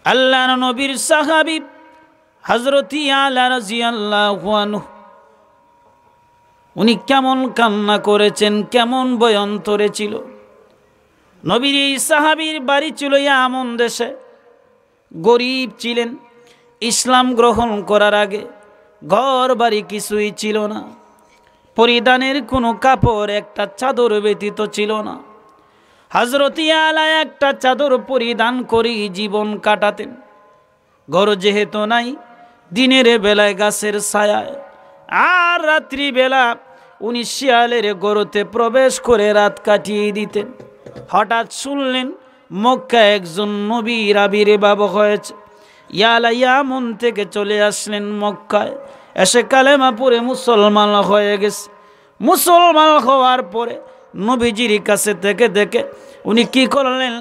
আল্লাহর নবীর সাহাবী হযরত আলী রাদিয়াল্লাহু আনহু, উনি কেমন কান্না করেছেন, কেমন ভয় অন্তরে ছিল। নবীর এই সাহাবীর বাড়ি ছিল ইয়ামন দেশে, গরিব ছিলেন। ইসলাম গ্রহণ করার আগে ঘর বাড়ি কিছুই ছিল না, পরিধানের কোনো কাপড় একটা চাদর ব্যতীত ছিল না। হযরত আলী একটা চাদর পরিধান করেই জীবন কাটাতেন। ঘর যেহেতু নাই, দিনের বেলায় গাছের ছায়ায়, আর রাত্রি বেলা উনি শিয়ালের গর্তে প্রবেশ করে রাত কাটিয়ে দিতেন। হঠাৎ শুনলেন মক্কায় একজন নবীর আবির্ভাব হয়েছে। ইয়ামন থেকে চলে আসলেন মক্কায়। এসে কালেমা পড়ে মুসলমান হয়ে গেছে। মুসলমান হওয়ার পরে নবীজির কাছে থেকে দেখে উনি কি করলেন,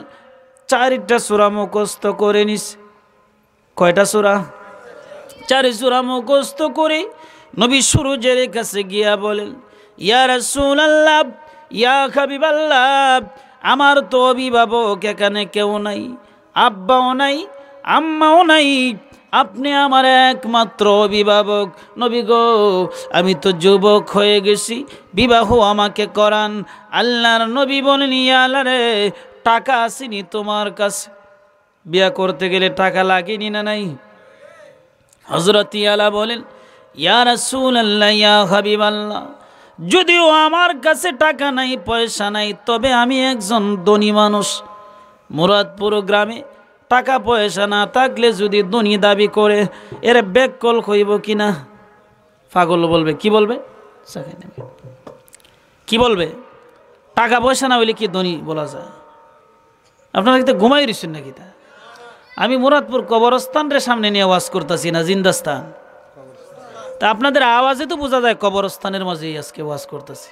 4টা সূরা মুখস্থ করে নিছে। কয়টা সূরা? 4 সূরা মুখস্থ করে নবী সুরুজের কাছে গিয়া বলেন, ইয়া রাসূলুল্লাহ, ইয়া হাবিবাল্লাহ, আমার তো অভিভাবক এখানে কেউ নাই, আব্বাও নাই, আম্মাও নাই, আপনি আমার একমাত্র অভিভাবক। নবী গো, আমি তো যুবক হয়ে গেছি, বিবাহ আমাকে করান। আল্লাহর নবী বলেন, ইয়া আল্লাহ রে, টাকা আসেনি তোমার কাছে? বিয়া করতে গেলে টাকা লাগেনি না নাই? হযরত আলা বলেন, ইয়া রাসূলুল্লাহ, ইয়া হাবিবাল্লাহ, যদিও আমার কাছে টাকা নাই, পয়সা নাই, তবে আমি একজন ধনী মানুষ। মুরাদপুর গ্রামে টাকা পয়সা না থাকলে যদি ধনী দাবি করে, এর বেকল হইব কিনা? পাগল বলবে। কি বলবে? কি বলবে? টাকা পয়সা না হইলে কি ধনী বলা যায়? আপনারা কি ঘুমাই রয়েছেন নাকি? তা আমি মুরাদপুর কবরস্থানের সামনে নিয়ে ওয়াজ করতেছি না, জিন্দাস্থান। তা আপনাদের আওয়াজে তো বোঝা যায় কবরস্থানের মাঝেই আজকে ওয়াজ করতেছি।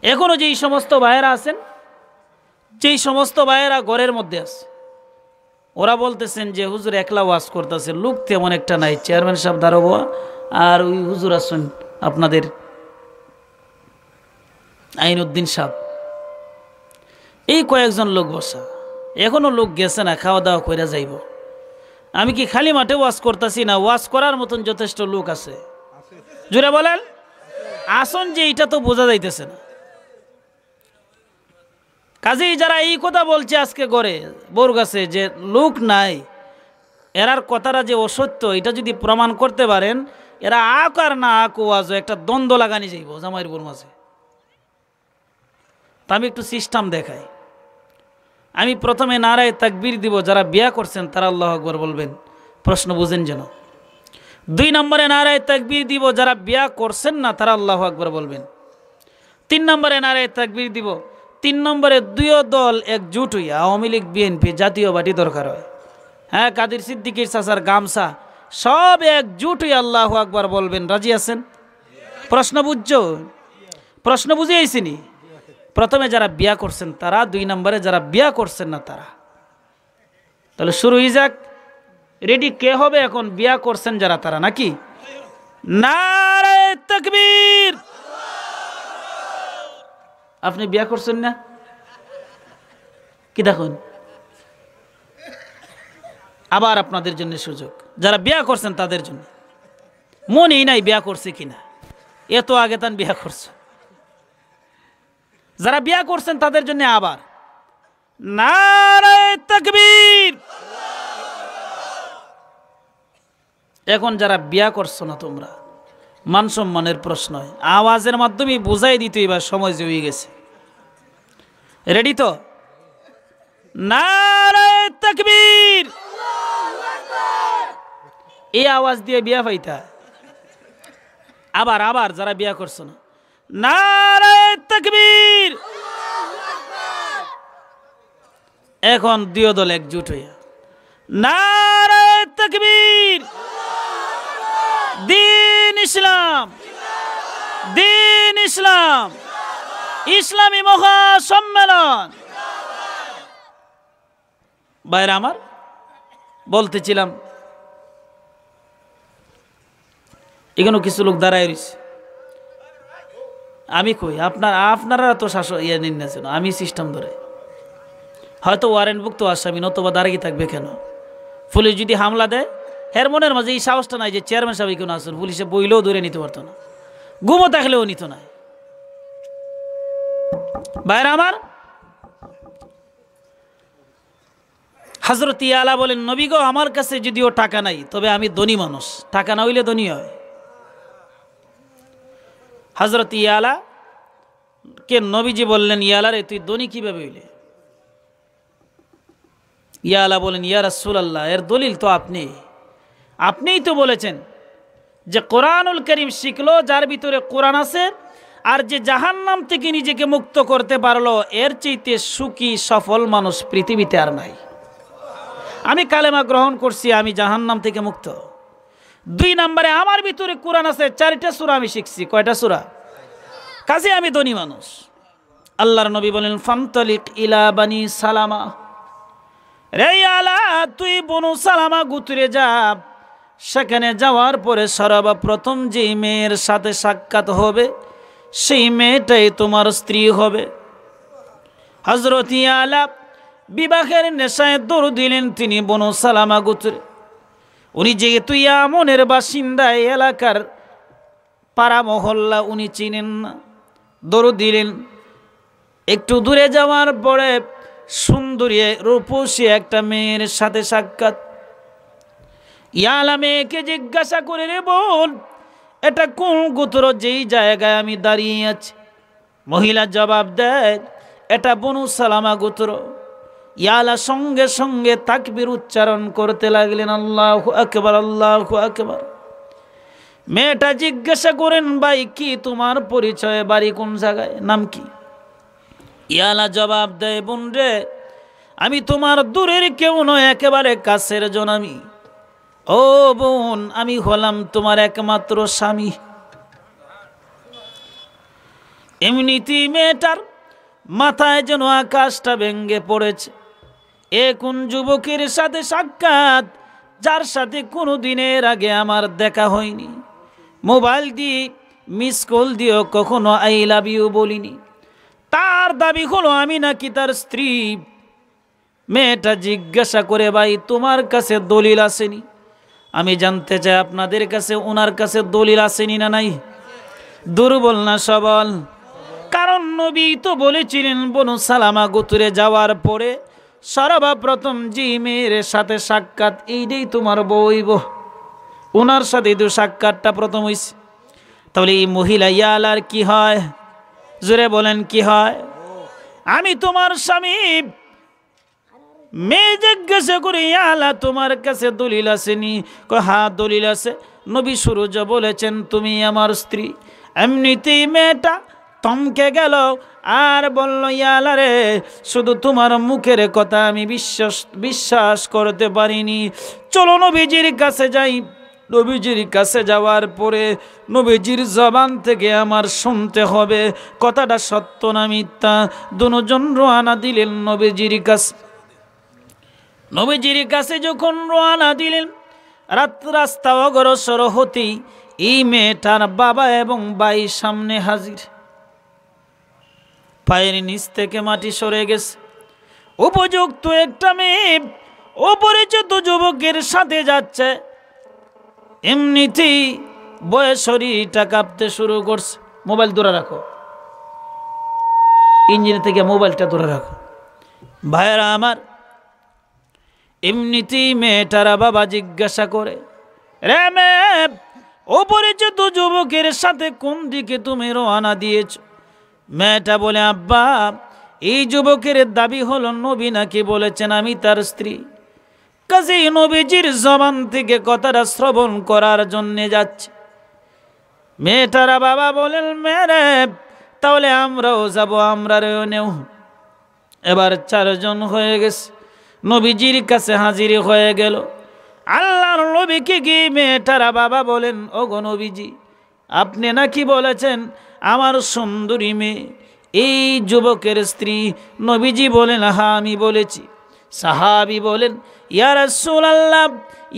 এখনো যেই সমস্ত ভাইয়েরা আছেন, যেই সমস্ত ভাইয়েরা ঘরের মধ্যে আছে, ওরা বলতেছেন যে হুজুর একলা ওয়াজ করতেছে, লোক তেমন একটা নাই, চেয়ারম্যান সাহেব দাঁড়াবো আর ওই হুজুর আছেন আপনাদের আইনউদ্দিন সাহেব, এই কয়েকজন লোক বসা। এখনো লোক গেছে না, খাওয়া দাওয়া করে যাইব। আমি কি খালি মাঠে ওয়াজ করতেছি না? ওয়াজ করার মতন যথেষ্ট লোক আছে। জুড়ে বলেন আসন যে, এটা তো বোঝা যাইতেছে না। কাজেই যারা এই কথা বলছে আজকে করে বরগাছে যে লোক নাই, এরার কথাটা যে অসত্য, এটা যদি প্রমাণ করতে পারেন, এরা আক আর না আক ওয়াজ একটা দ্বন্দ্ব লাগানি যাইব জামাইয়ের বোর মাঝে। তা আমি একটু সিস্টেম দেখাই। আমি প্রথমে নারায়ে তাকবীর দিব, যারা বিয়া করছেন তারা আল্লাহু আকবার বলবেন, প্রশ্ন বুঝেন যেন। 2 নম্বরে নারায়ে তাকবীর দিব, যারা বিয়া করছেন না তারা আল্লাহু আকবার বলবেন। 3 নম্বরে নারায়ে তাকবীর দিব। 3 নম্বরে 2 দল একজুট হইয়া, আওয়ামী লীগ, বিএনপি, জাতীয় পার্টি দরকার হয়, হ্যাঁ, কাদের সিদ্দিকীর চাচার গামছা, সব একজুট হইয়া আল্লাহু আকবার বলবেন। রাজি আছেন? প্রশ্ন বুঝছো? প্রশ্ন বুঝে আইছিনি? প্রথমে যারা বিয়া করছেন তারা, 2 নম্বরে যারা বিয়া করছেন না তারা। তাহলে শুরু হয়ে যাক। রেডি কে হবে এখন? বিয়া করছেন যারা তারা নাকি? নারায়ে তাকবীর। আপনি বিয়া করছেন না কি? দেখুন, আবার আপনাদের জন্য সুযোগ। যারা বিয়া করছেন তাদের জন্য। মনেই নাই বিয়া করছে কিনা, এত আগে তান বিয়া করছে। যারা বিয়া করছেন তাদের জন্য আবার নারায়ে তাকবীর। এখন যারা বিয়া করছো না তোমরা, মান সম্মানের প্রশ্ন আওয়াজের মাধ্যমে বুঝাই দিতে এবার সময় হয়ে গেছে। রেডি তো? নারায়ে তাকবীর। এই আওয়াজ দিয়ে বিয়া পাইতা। আবার আবার যারা বিয়া করছো না, নারায়ে তাকবীর। এখন 2 দল একজুট হইয়া নারায়ে তাকবীর। দিন ইসলাম, দিন ইসলাম, ইসলামী মহাসম্মেলন। ভাইরা আমার, বলতেছিলাম এখানে কিছু লোক দাঁড়ায় রয়েছে। আমি কই আপনারা তো শাসক ইয়ে নিন না, আমি সিস্টেম ধরে হয়তো ওয়ারেন্টভুক্ত আসামি, নতুবা দাঁড়িয়ে থাকবে কেন? পুলিশ যদি হামলা দেয়, হের মনের মাঝে এই সাহসটা নাই যে চেয়ারম্যান সাহেব কেন আসুন, পুলিশে বইলেও ধরে নিতে পারতো না, গুমো থাকলেও নিত না। ভাইরা আমার, হযরত আলা বলেন, নবী গো, আমার কাছে যদিও টাকা নাই, তবে আমি ধনী মানুষ। টাকা না হইলে ধনী হয়। হযরত আলা কে নবীজি বললেন, ইয়ালা রে, তুই ধনী কিভাবে হইলে? ইয়ালা বলেন, ইয়া রাসূলুল্লাহ, এর দলিল তো আপনিই তো বলেছেন যে কোরআনুল কারীম শিখলো যার ভিতরে কোরআন আছে, আর যে জাহান্নাম থেকে নিজেকে মুক্ত করতে পারলো, এর চাইতে সুখী সফল মানুষ পৃথিবীতে আর নাই। আমি কালেমা গ্রহণ করছি, আমি জাহান্নাম থেকে মুক্ত। 2 নম্বরে আমার ভিতরে কোরআন আছে 4টা সূরা আমি শিখছি। কয়টা সূরা? কাজে আমি ধনী মানুষ। আল্লাহর নবী বলেন ফামতালিক ইলা বানি সালামা, রে আলা তুই বনু সালামা গোত্রে যা। সেখানে যাওয়ার পরে সর্বপ্রথম যে মেয়ের সাথে সাক্ষাৎ হবে সেই মেয়েটাই তোমার স্ত্রী হবে। হযরত আলা বিবাহের নেশায় দৌড় দিলেন তিনি বনু সালামা গোত্রে। উনি যেহেতু ইয়ামনের বাসিন্দা, এলাকার পাড়া মহল্লা উনি চিনেন না, দৌড় দিলেন। একটু দূরে যাওয়ার পরে সুন্দরী রূপসী একটা মেয়ের সাথে সাক্ষাৎ। ইয়ালা মেয়েকে জিজ্ঞাসা করে, রে বোন, এটা কোন গোত্র, যেই জায়গায় আমি দাঁড়িয়ে আছি? মহিলা জবাব দেয়, এটা বনু সালামা গোত্র। ইয়ালা সঙ্গে সঙ্গে তাকবীর উচ্চারণ করতে লাগলেন, আল্লাহু আকবার, আল্লাহু আকবার। মেয়েটা জিজ্ঞাসা করেন, ভাই কি তোমার পরিচয়, বাড়ি কোন জায়গায়, নাম কি? ইয়ালা জবাব দেয়, বোন রে, আমি তোমার দূরের কেউ নয়, একেবারে কাছের জন আমি। ও বোন, আমি হলাম তোমার একমাত্র স্বামী। এমনিতেই মেয়েটার মাথায় যেন আকাশটা ভেঙে পড়েছে। এ কোন যুবকের সাথে সাক্ষাৎ, যার সাথে কোনো দিনের আগে আমার দেখা হয়নি। মোবাইল দিয়ে মিস কল দিয়েও কখনো আই লাভ ইউ বলিনি। তার দাবি হলো আমি নাকি তার স্ত্রী। মেয়েটা জিজ্ঞাসা করে, ভাই তোমার কাছে দলিল আসেনি? আমি জানতে চাই আপনাদের কাছে ওনার কাছে দলিল আসেনি না নাই? দুর্বল না সবল? কারণ নবী তো বলেছিলেন বনু সালামা গোত্রে যাওয়ার পরে সর্বপ্রথম যে মেয়ের সাথে সাক্ষাৎ এইটাই তোমার বইব। ওনার সাথে তো সাক্ষাৎটা প্রথম হইছে। তাহলে এই মহিলা ইয়ালার কি হয়? জোরে বলেন কি হয়? আমি তোমার স্বামী। মেয়ে জিজ্ঞাসা করি, ইয়ালা তোমার কাছে দলিল আসেনি? হ্যাঁ দলিল আছে, নবী সুরজ বলেছেন তুমি আমার স্ত্রী। এমনিতেই মেয়েটা থমকে গেল আর বলল, ইয়ালা রে, শুধু তোমার মুখের কথা আমি বিশ্বাস করতে পারিনি। চলো নবীজির কাছে যাই। নবীজির কাছে যাওয়ার পরে নবীজির জবান থেকে আমার শুনতে হবে কথাটা সত্য না মিথ্যা। দুজন রওনা দিলেন নবীজির কাছে। নবীজির কাছে যখন রওনা দিলেন, রাস্তা অগ্রসর হতেই এই মেয়েটার বাবা এবং ভাই সামনে হাজির। পায়ের নিচ থেকে মাটি সরে গেছে। উপযুক্ত একটা মেয়ে অপরিচিত যুবকের সাথে যাচ্ছে। এমনিতেই বয়স শরীরটা কাঁপতে শুরু করছে। মোবাইল দূরে রাখো, ইঞ্জিন থেকে মোবাইলটা দূরে রাখো। ভাইয়েরা আমার, এমনিতেই মেয়েটারা বাবা জিজ্ঞাসা করে, রে মেয়ে, অপরিচিত যুবকের সাথে কোন দিকে তুমি রওনা দিয়েছ? মেয়েটা বলে, আব্বা, এই যুবকের দাবি হলো নবী নাকি বলেছেন আমি তার স্ত্রী। কাজেই নবীজির জবান থেকে কথাটা শ্রবণ করার জন্যে যাচ্ছে। মেয়েটারা বাবা বলেন, মেরে তাহলে আমরাও যাব, আমরা নেও। এবার 4 জন হয়ে গেছে, নবীজির কাছে হাজির হয়ে গেল। আল্লাহর নবীকে গিয়ে মেয়েটারা বাবা বলেন, ও গো নবীজি, আপনি নাকি বলেছেন আমার সুন্দরী মেয়ে এই যুবকের স্ত্রী? নবীজি বলেন, হ্যাঁ আমি বলেছি। সাহাবী বলেন, ইয়া রাসূলুল্লাহ,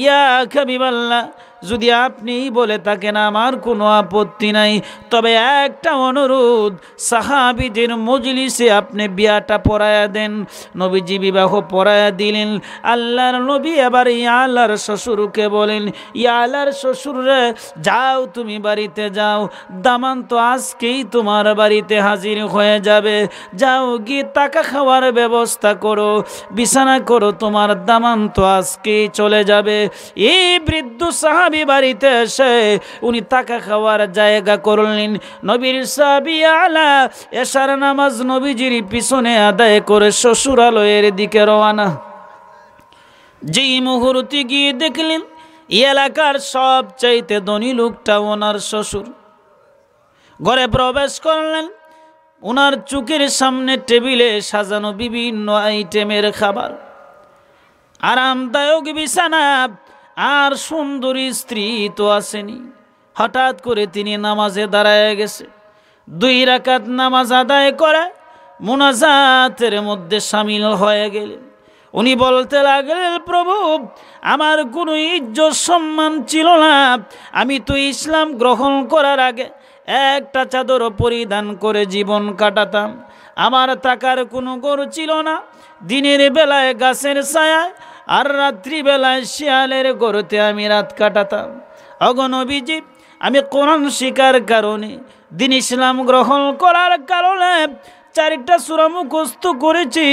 ইয়া হাবিবাল্লাহ, যদি আপনি বলে থাকেন আমার কোনো আপত্তি নাই, তবে একটা অনুরোধ, সাহাবীদের মজলিসে আপনি বিয়াটা পড়ায়া দেন। নবীজি বিবাহ পড়ায়া দিলেন। আল্লাহর নবী এবার ইয়ালার শ্বশুরকে বলেন, ইয়ালার শ্বশুরে, যাও তুমি বাড়িতে যাও, দামান তো আজকেই তোমার বাড়িতে হাজির হয়ে যাবে। যাও গিয়ে টাকা খাওয়ার ব্যবস্থা করো, বিছানা করো, তোমার দামান তো আজকেই চলে যাবে। এই বৃদ্ধ সাহাবী বাড়িতে এসে উনি টাকা খাওয়ার জায়গা করলেন। নবীর সাহাবী আলা এশার নামাজ নবীজির পিছনে আদায় করে শ্বশুরালয়ের দিকে রওনা। যেই মুহূর্তে গিয়ে দেখলেন এলাকার সবচাইতে ধনী লোকটা ওনার শ্বশুর। ঘরে প্রবেশ করলেন। ওনার চোখের সামনে টেবিলে সাজানো বিভিন্ন আইটেমের খাবার, আরামদায়ক বিছানা, আর সুন্দরী স্ত্রী তো আসেনি। হঠাৎ করে তিনি নামাজে দাঁড়ায় গেছে। 2 রাকাত নামাজ আদায় করে মুনাজাতের মধ্যে শামিল হয়ে গেলেন। উনি বলতে লাগলেন, প্রভু আমার কোনো ইজ্জত সম্মান ছিল না, আমি তো ইসলাম গ্রহণ করার আগে একটা চাদর পরিধান করে জীবন কাটাতাম, আমার টাকার কোনো গরু ছিল না, দিনের বেলায় গাছের ছায়ায় আর রাত্রি বেলায় শিয়ালের গরুতে আমি রাত কাটাতাম। অগণবিজি আমি কোরআন শিকার কারণে, দিন ইসলাম গ্রহণ করার কারণে 4টা সূরা মুখস্থ করেছি।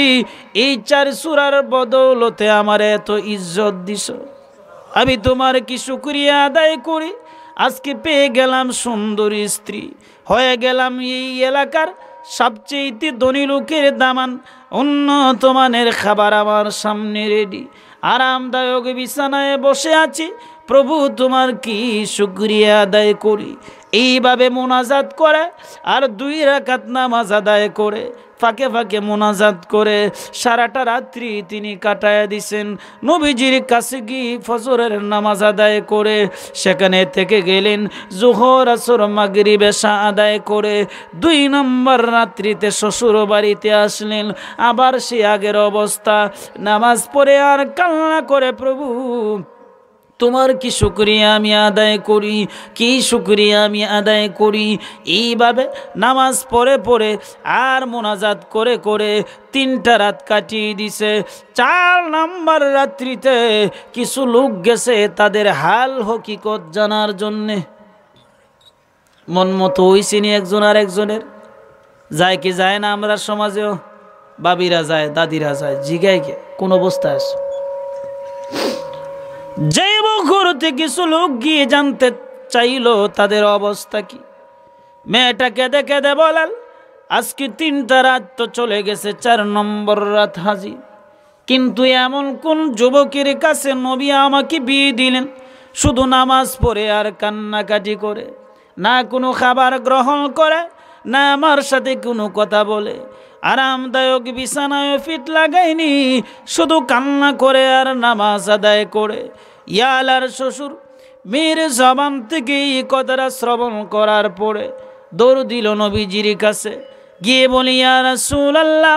এই 4 সূরার বদৌলতে আমার এত ইজ্জত দিছ, আমি তোমার কি শুকরিয়া আদায় করি। আজকে পেয়ে গেলাম সুন্দরী স্ত্রী, হয়ে গেলাম এই এলাকার সবচেয়ে ধনী লোকের দামান, উন্নত মানের খাবার আমার সামনে রেডি, আরামদায়ক বিছানায় বসে আছি, প্রভু তোমার কি শুকরিয়া আদায় করি। এইভাবে মোনাজাত করে আর 2 রাকাত নামাজ আদায় করে ফাঁকে ফাঁকে মোনাজাত করে সারাটা রাত্রি তিনি কাটায় দিছেন। নবীজির কাছে গিয়ে ফজরের নামাজ আদায় করে সেখানে থেকে গেলেন, জোহর আসর মাগরিব এশা আদায় করে 2 নম্বর রাত্রিতে শ্বশুর বাড়িতে আসলেন। আবার সে আগের অবস্থা, নামাজ পড়ে আর কান্না করে, প্রভু তোমার কি শুকরিয়া আমি আদায় করি, কি শুকরিয়া আমি আদায় করি। এইভাবে নামাজ পড়ে পড়ে আর মোনাজাত করে করে 3টা রাত কাটিয়ে দিছে। 4 নম্বর রাত্রিতে কিছু লোক গেছে তাদের হাল হকিকত জানার জন্যে। মন মতো হইছিনি একজন আর একজনের, যায় কি যায় না? আমরা সমাজেও বাবিরা যায়, দাদিরা যায়, জিগায় কে কোন অবস্থায় আছে। যে মুহূর্তে কিছু লোক গিয়ে জানতে চাইল তাদের অবস্থা কি, মেয়েটা কেঁদে কেঁদে বলেন, আজকে 3টা রাত তো চলে গেছে, 4 নম্বর রাত হাজির, কিন্তু এমন কোন যুবকের কাছে নবী আমাকে বিয়ে দিলেন, শুধু নামাজ পড়ে আর কান্নাকাটি করে, না কোনো খাবার গ্রহণ করে, না আমার সাথে কোনো কথা বলে, আরামদায়ক বিছানায় ফিট লাগাইনি, শুধু কান্না করে আর নামাজ আদায় করে। ইয়ালার শ্বশুর মেয়ের জবান থেকে এই কথাটা শ্রবণ করার পরে দৌড় দিল নবীজির কাছে, গিয়ে বলি, ইয়া রাসূলুল্লাহ,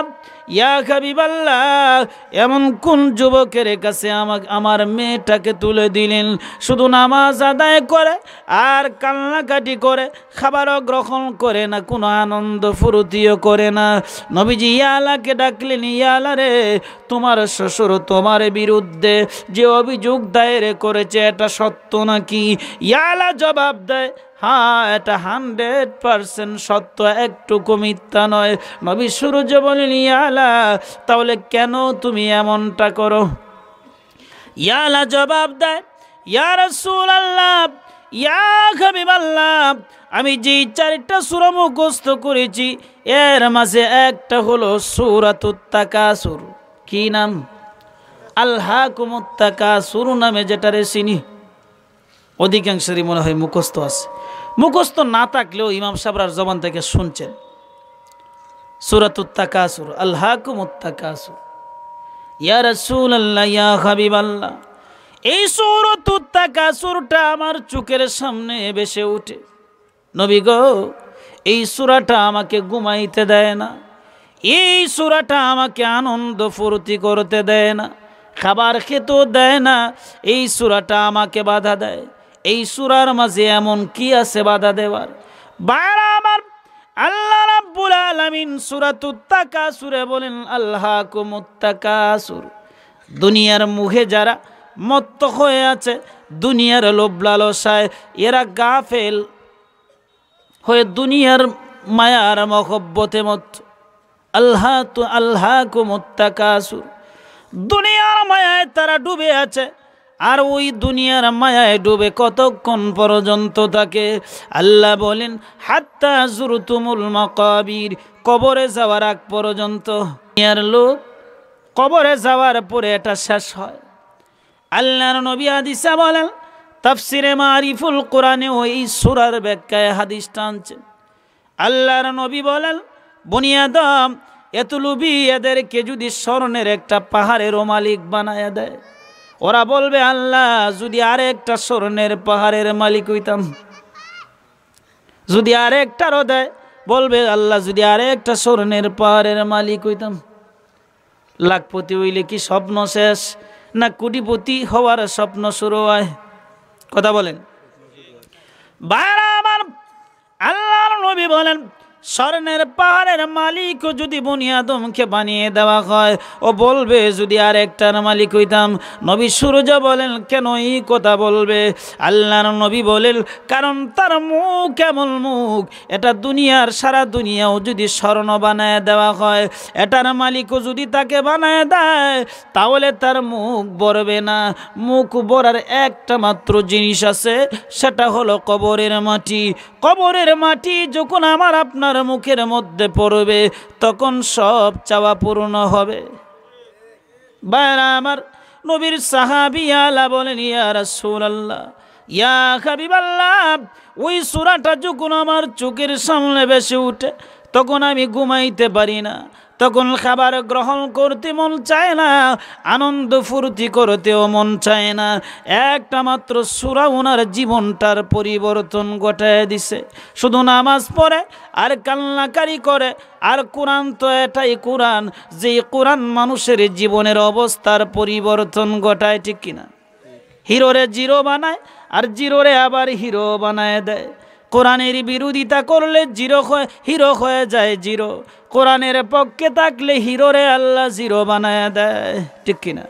ইয়া হাবিবাল্লাহ, এমন কোন যুবকের কাছে আমার মেয়েটাকে তুলে দিলেন, শুধু নামাজ আদায় করে আর কান্নাকাটি করে, খাবারও গ্রহণ করে না, কোনো আনন্দ ফুর্তিও করে না। নবীজি ইয়ালাকে ডাকলেন, ইয়ালা রে, তোমার শ্বশুর তোমার বিরুদ্ধে যে অভিযোগ দায়ের করেছে এটা সত্য নাকি? ইয়ালা জবাব দেয়, হ্যাঁ, এটা 100% সত্য, একটুকু মিথ্যা নয়। নবী সূর্য বলেন, ইয়ালা, তাহলে কেন তুমি এমনটা করো? ইয়ালা জবাব দেয়, ইয়া রাসূলুল্লাহ, ইয়া হাবিবাল্লাহ, আমি যে 4টা সূরা মুখস্থ করেছি এর মাঝে একটা হলো সূরাতুত তাকাসুর। কি নাম? আলহাকুমুত তাকাসুর নামে যেটারে চিনি, অধিকাংশেরই মনে হয় মুখস্থ আছে। মুখস্থ না থাকলেও ইমাম সাহেবরার জবান থেকে শুনছেন, সূরাতুত তাকাসুর, আলহাকুমুত তাকাসুর। ইয়া রাসূলুল্লাহ, ইয়া হাবিবাল্লাহ, এই সূরাতুত তাকাসুরটা আমার চোখের সামনে ভেসে ওঠে। নবী গো, এই সূরাটা আমাকে ঘুমাইতে দেয় না, এই সূরাটা আমাকে আনন্দ ফুর্তি করতে দেয় না, খাবার খেতেও দেয় না, এই সূরাটা আমাকে বাধা দেয়। এই সূরার মাঝে এমন কি আছে বাধা দেওয়ার? বাইরা আমার, আল্লাহ রাব্বুল আলামিন সূরাতুত তাকাসুরে বলেন, আলহাকুমুত তাকাসুর, দুনিয়ার মুখে যারা মত্ত হয়ে আছে, দুনিয়ার লোভ লালসায় এরা গাফেল হয়ে দুনিয়ার মায়ার মহব্বতে মত্ত। আলহাকুমুত তাকাসুর, দুনিয়ার মায়ায় তারা ডুবে আছে। আর ওই দুনিয়ার মায়ায় ডুবে কতক্ষণ পর্যন্ত থাকে? আল্লাহ বলেন, হাত্তা যুরতুমুল মাকাবির, কবরে যাওয়ার আগ পর্যন্ত। দুনিয়ার লোক কবরে যাওয়ার পরে এটা শেষ হয়। আল্লাহর নবী হাদিসে বলেন, তাফসিরে মারিফুল কোরআনে ওই সূরার ব্যাখ্যায় হাদিস টানছেন। আল্লাহর নবী বলেন, বনি আদম, এত লোভী এদেরকে যদি স্বর্ণের একটা পাহাড়ের মালিক বানায়া দেয়, ওরা বলবে আল্লাহ যদি আরেকটা স্বর্ণের পাহাড়ের মালিক হইতাম, যদি আরেকটারও দেয় বলবে আল্লাহ যদি আরেকটা স্বর্ণের পাহাড়ের মালিক হইতাম। লাখপতি হইলে কি স্বপ্ন শেষ, না কোটিপতি হওয়ার স্বপ্ন শুরু হয়? কথা বলেন ভাইরা আমার। আল্লাহর নবী বলেন স্বর্ণের পাহাড়ের মালিক যদি বনি আদমকে বানিয়ে দেওয়া হয়, ও বলবে যদি আর একটার মালিক হইতাম। নবী সূর্য বলেন কেন এই কথা বলবে? আল্লাহর নবী বলেন কারণ তার মুখ কেমন মুখ, এটা দুনিয়ার সারা দুনিয়াও যদি স্বর্ণ বানায় দেওয়া হয়, এটার মালিকও যদি তাকে বানায় দেয়, তাহলে তার মুখ ভরবে না। মুখ ভরার একটা মাত্র জিনিস আছে, সেটা হলো কবরের মাটি। কবরের মাটি যখন আমার আপনার মুখের মধ্যে পড়বে, তখন সব চাওয়া পূর্ণ হবে। ভাইরা আমার, নবীর সাহাবী আলা বলেন ইয়া রাসূলুল্লাহ, ইয়া হাবিবাল্লাহ, ওই সূরাটা যখন আমার চোখের সামনে ভেসে উঠে, তখন আমি ঘুমাইতে পারি না, তখন খাবার গ্রহণ করতে মন চায় না, আনন্দ ফুর্তি করতেও মন চায় না। একটা মাত্র সূরা ওনার জীবনটার পরিবর্তন ঘটায় দিছে। শুধু নামাজ পড়ে আর কান্নাকারি করে, আর কোরআন তো এটাই কোরআন, যে কোরআন মানুষের জীবনের অবস্থার পরিবর্তন ঘটায়, ঠিক কিনা? হিরোরে জিরো বানায় আর জিরোরে আবার হিরো বানায় দেয়। কোরআনের বিরোধিতা করলে হিরো হয়ে যায় জিরো। কোরআনের পক্ষে থাকলে হিরোরে আল্লাহ জিরো বানায় দেয়, ঠিক কিনা?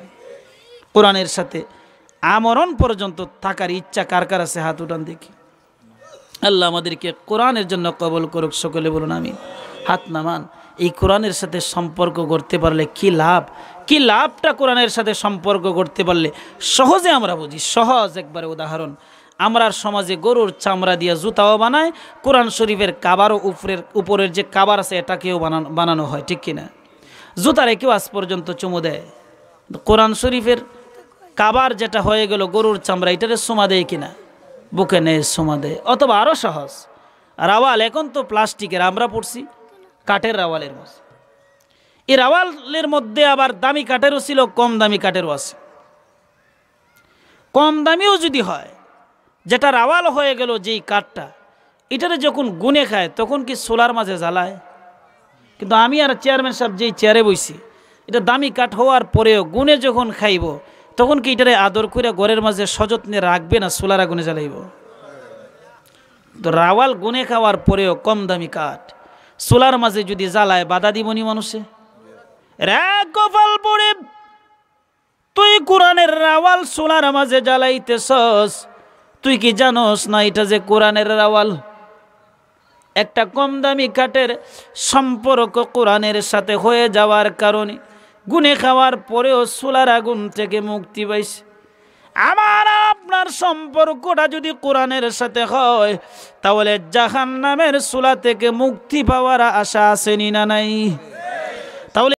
কোরআনের সাথে আমরণ পর্যন্ত থাকার ইচ্ছা কার কার আছে? হাত উঠান দেখি। আল্লাহ আমাদেরকে কোরআনের জন্য কবুল করুক, সকলে বলুন আমিন। হাত নামান। এই কোরআনের সাথে সম্পর্ক করতে পারলে কি লাভ, কি লাভটা কোরআনের সাথে সম্পর্ক করতে পারলে সহজে আমরা বুঝি। সহজ একবারে উদাহরণ, আমরা সমাজে গরুর চামড়া দিয়ে জুতাও বানায়, কোরআন শরীফের কাবারও উপরের যে কাবার আছে এটাকেও বানানো হয়, ঠিক কিনা? জুতারে কেউ আজ পর্যন্ত চুমু দেয়? কোরআন শরীফের কাবার যেটা হয়ে গেল গরুর চামড়া, এটারে সোমা দেয় কিনা? বুকে নেয়, সোমা দেয়। অথবা আরও সহজ, রাওয়াল, এখন তো প্লাস্টিকের, আমরা পড়ছি কাঠের রাওয়ালের মধ্যে। এই রাওয়ালের মধ্যে আবার দামি কাঠেরও ছিল, কম দামি কাঠেরও আছে। কম দামিও যদি হয়, যেটা রাওয়াল হয়ে গেল যেই কাঠটা, এটারে যখন গুনে খায় তখন কি সোলার মাঝে জ্বালায়? কিন্তু আমি আর চেয়ারম্যান সাহেব যেই চেয়ারে বইছি, এটা দামি কাঠ হওয়ার পরেও গুনে যখন খাইব, তখন কি এটারে আদর করে ঘরের মাঝে সযত্নে রাখবে না সোলার আগুনে জ্বালাইব? তো রাওয়াল গুনে খাওয়ার পরেও কম দামি কাঠ সোলার মাঝে যদি জ্বালায়, বাধা দিবনি মানুষে? রে কপাল পড়ে, তুই কোরআনের রাওয়াল সোলার মাঝে জ্বালাইতেছস, তুই কি জানোস না এটা যে কোরআনের রাওয়াল? একটা কম দামি কাঠের সম্পর্ক কোরআনের সাথে হয়ে যাওয়ার কারণে গুনে খাওয়ার পরেও সোলার আগুন থেকে মুক্তি পাইছে। আমার আপনার সম্পর্কটা যদি কোরআনের সাথে হয়, তাহলে জাহান্নামের সোলা থেকে মুক্তি পাওয়ার আশা আসেনি না নাই? তাহলে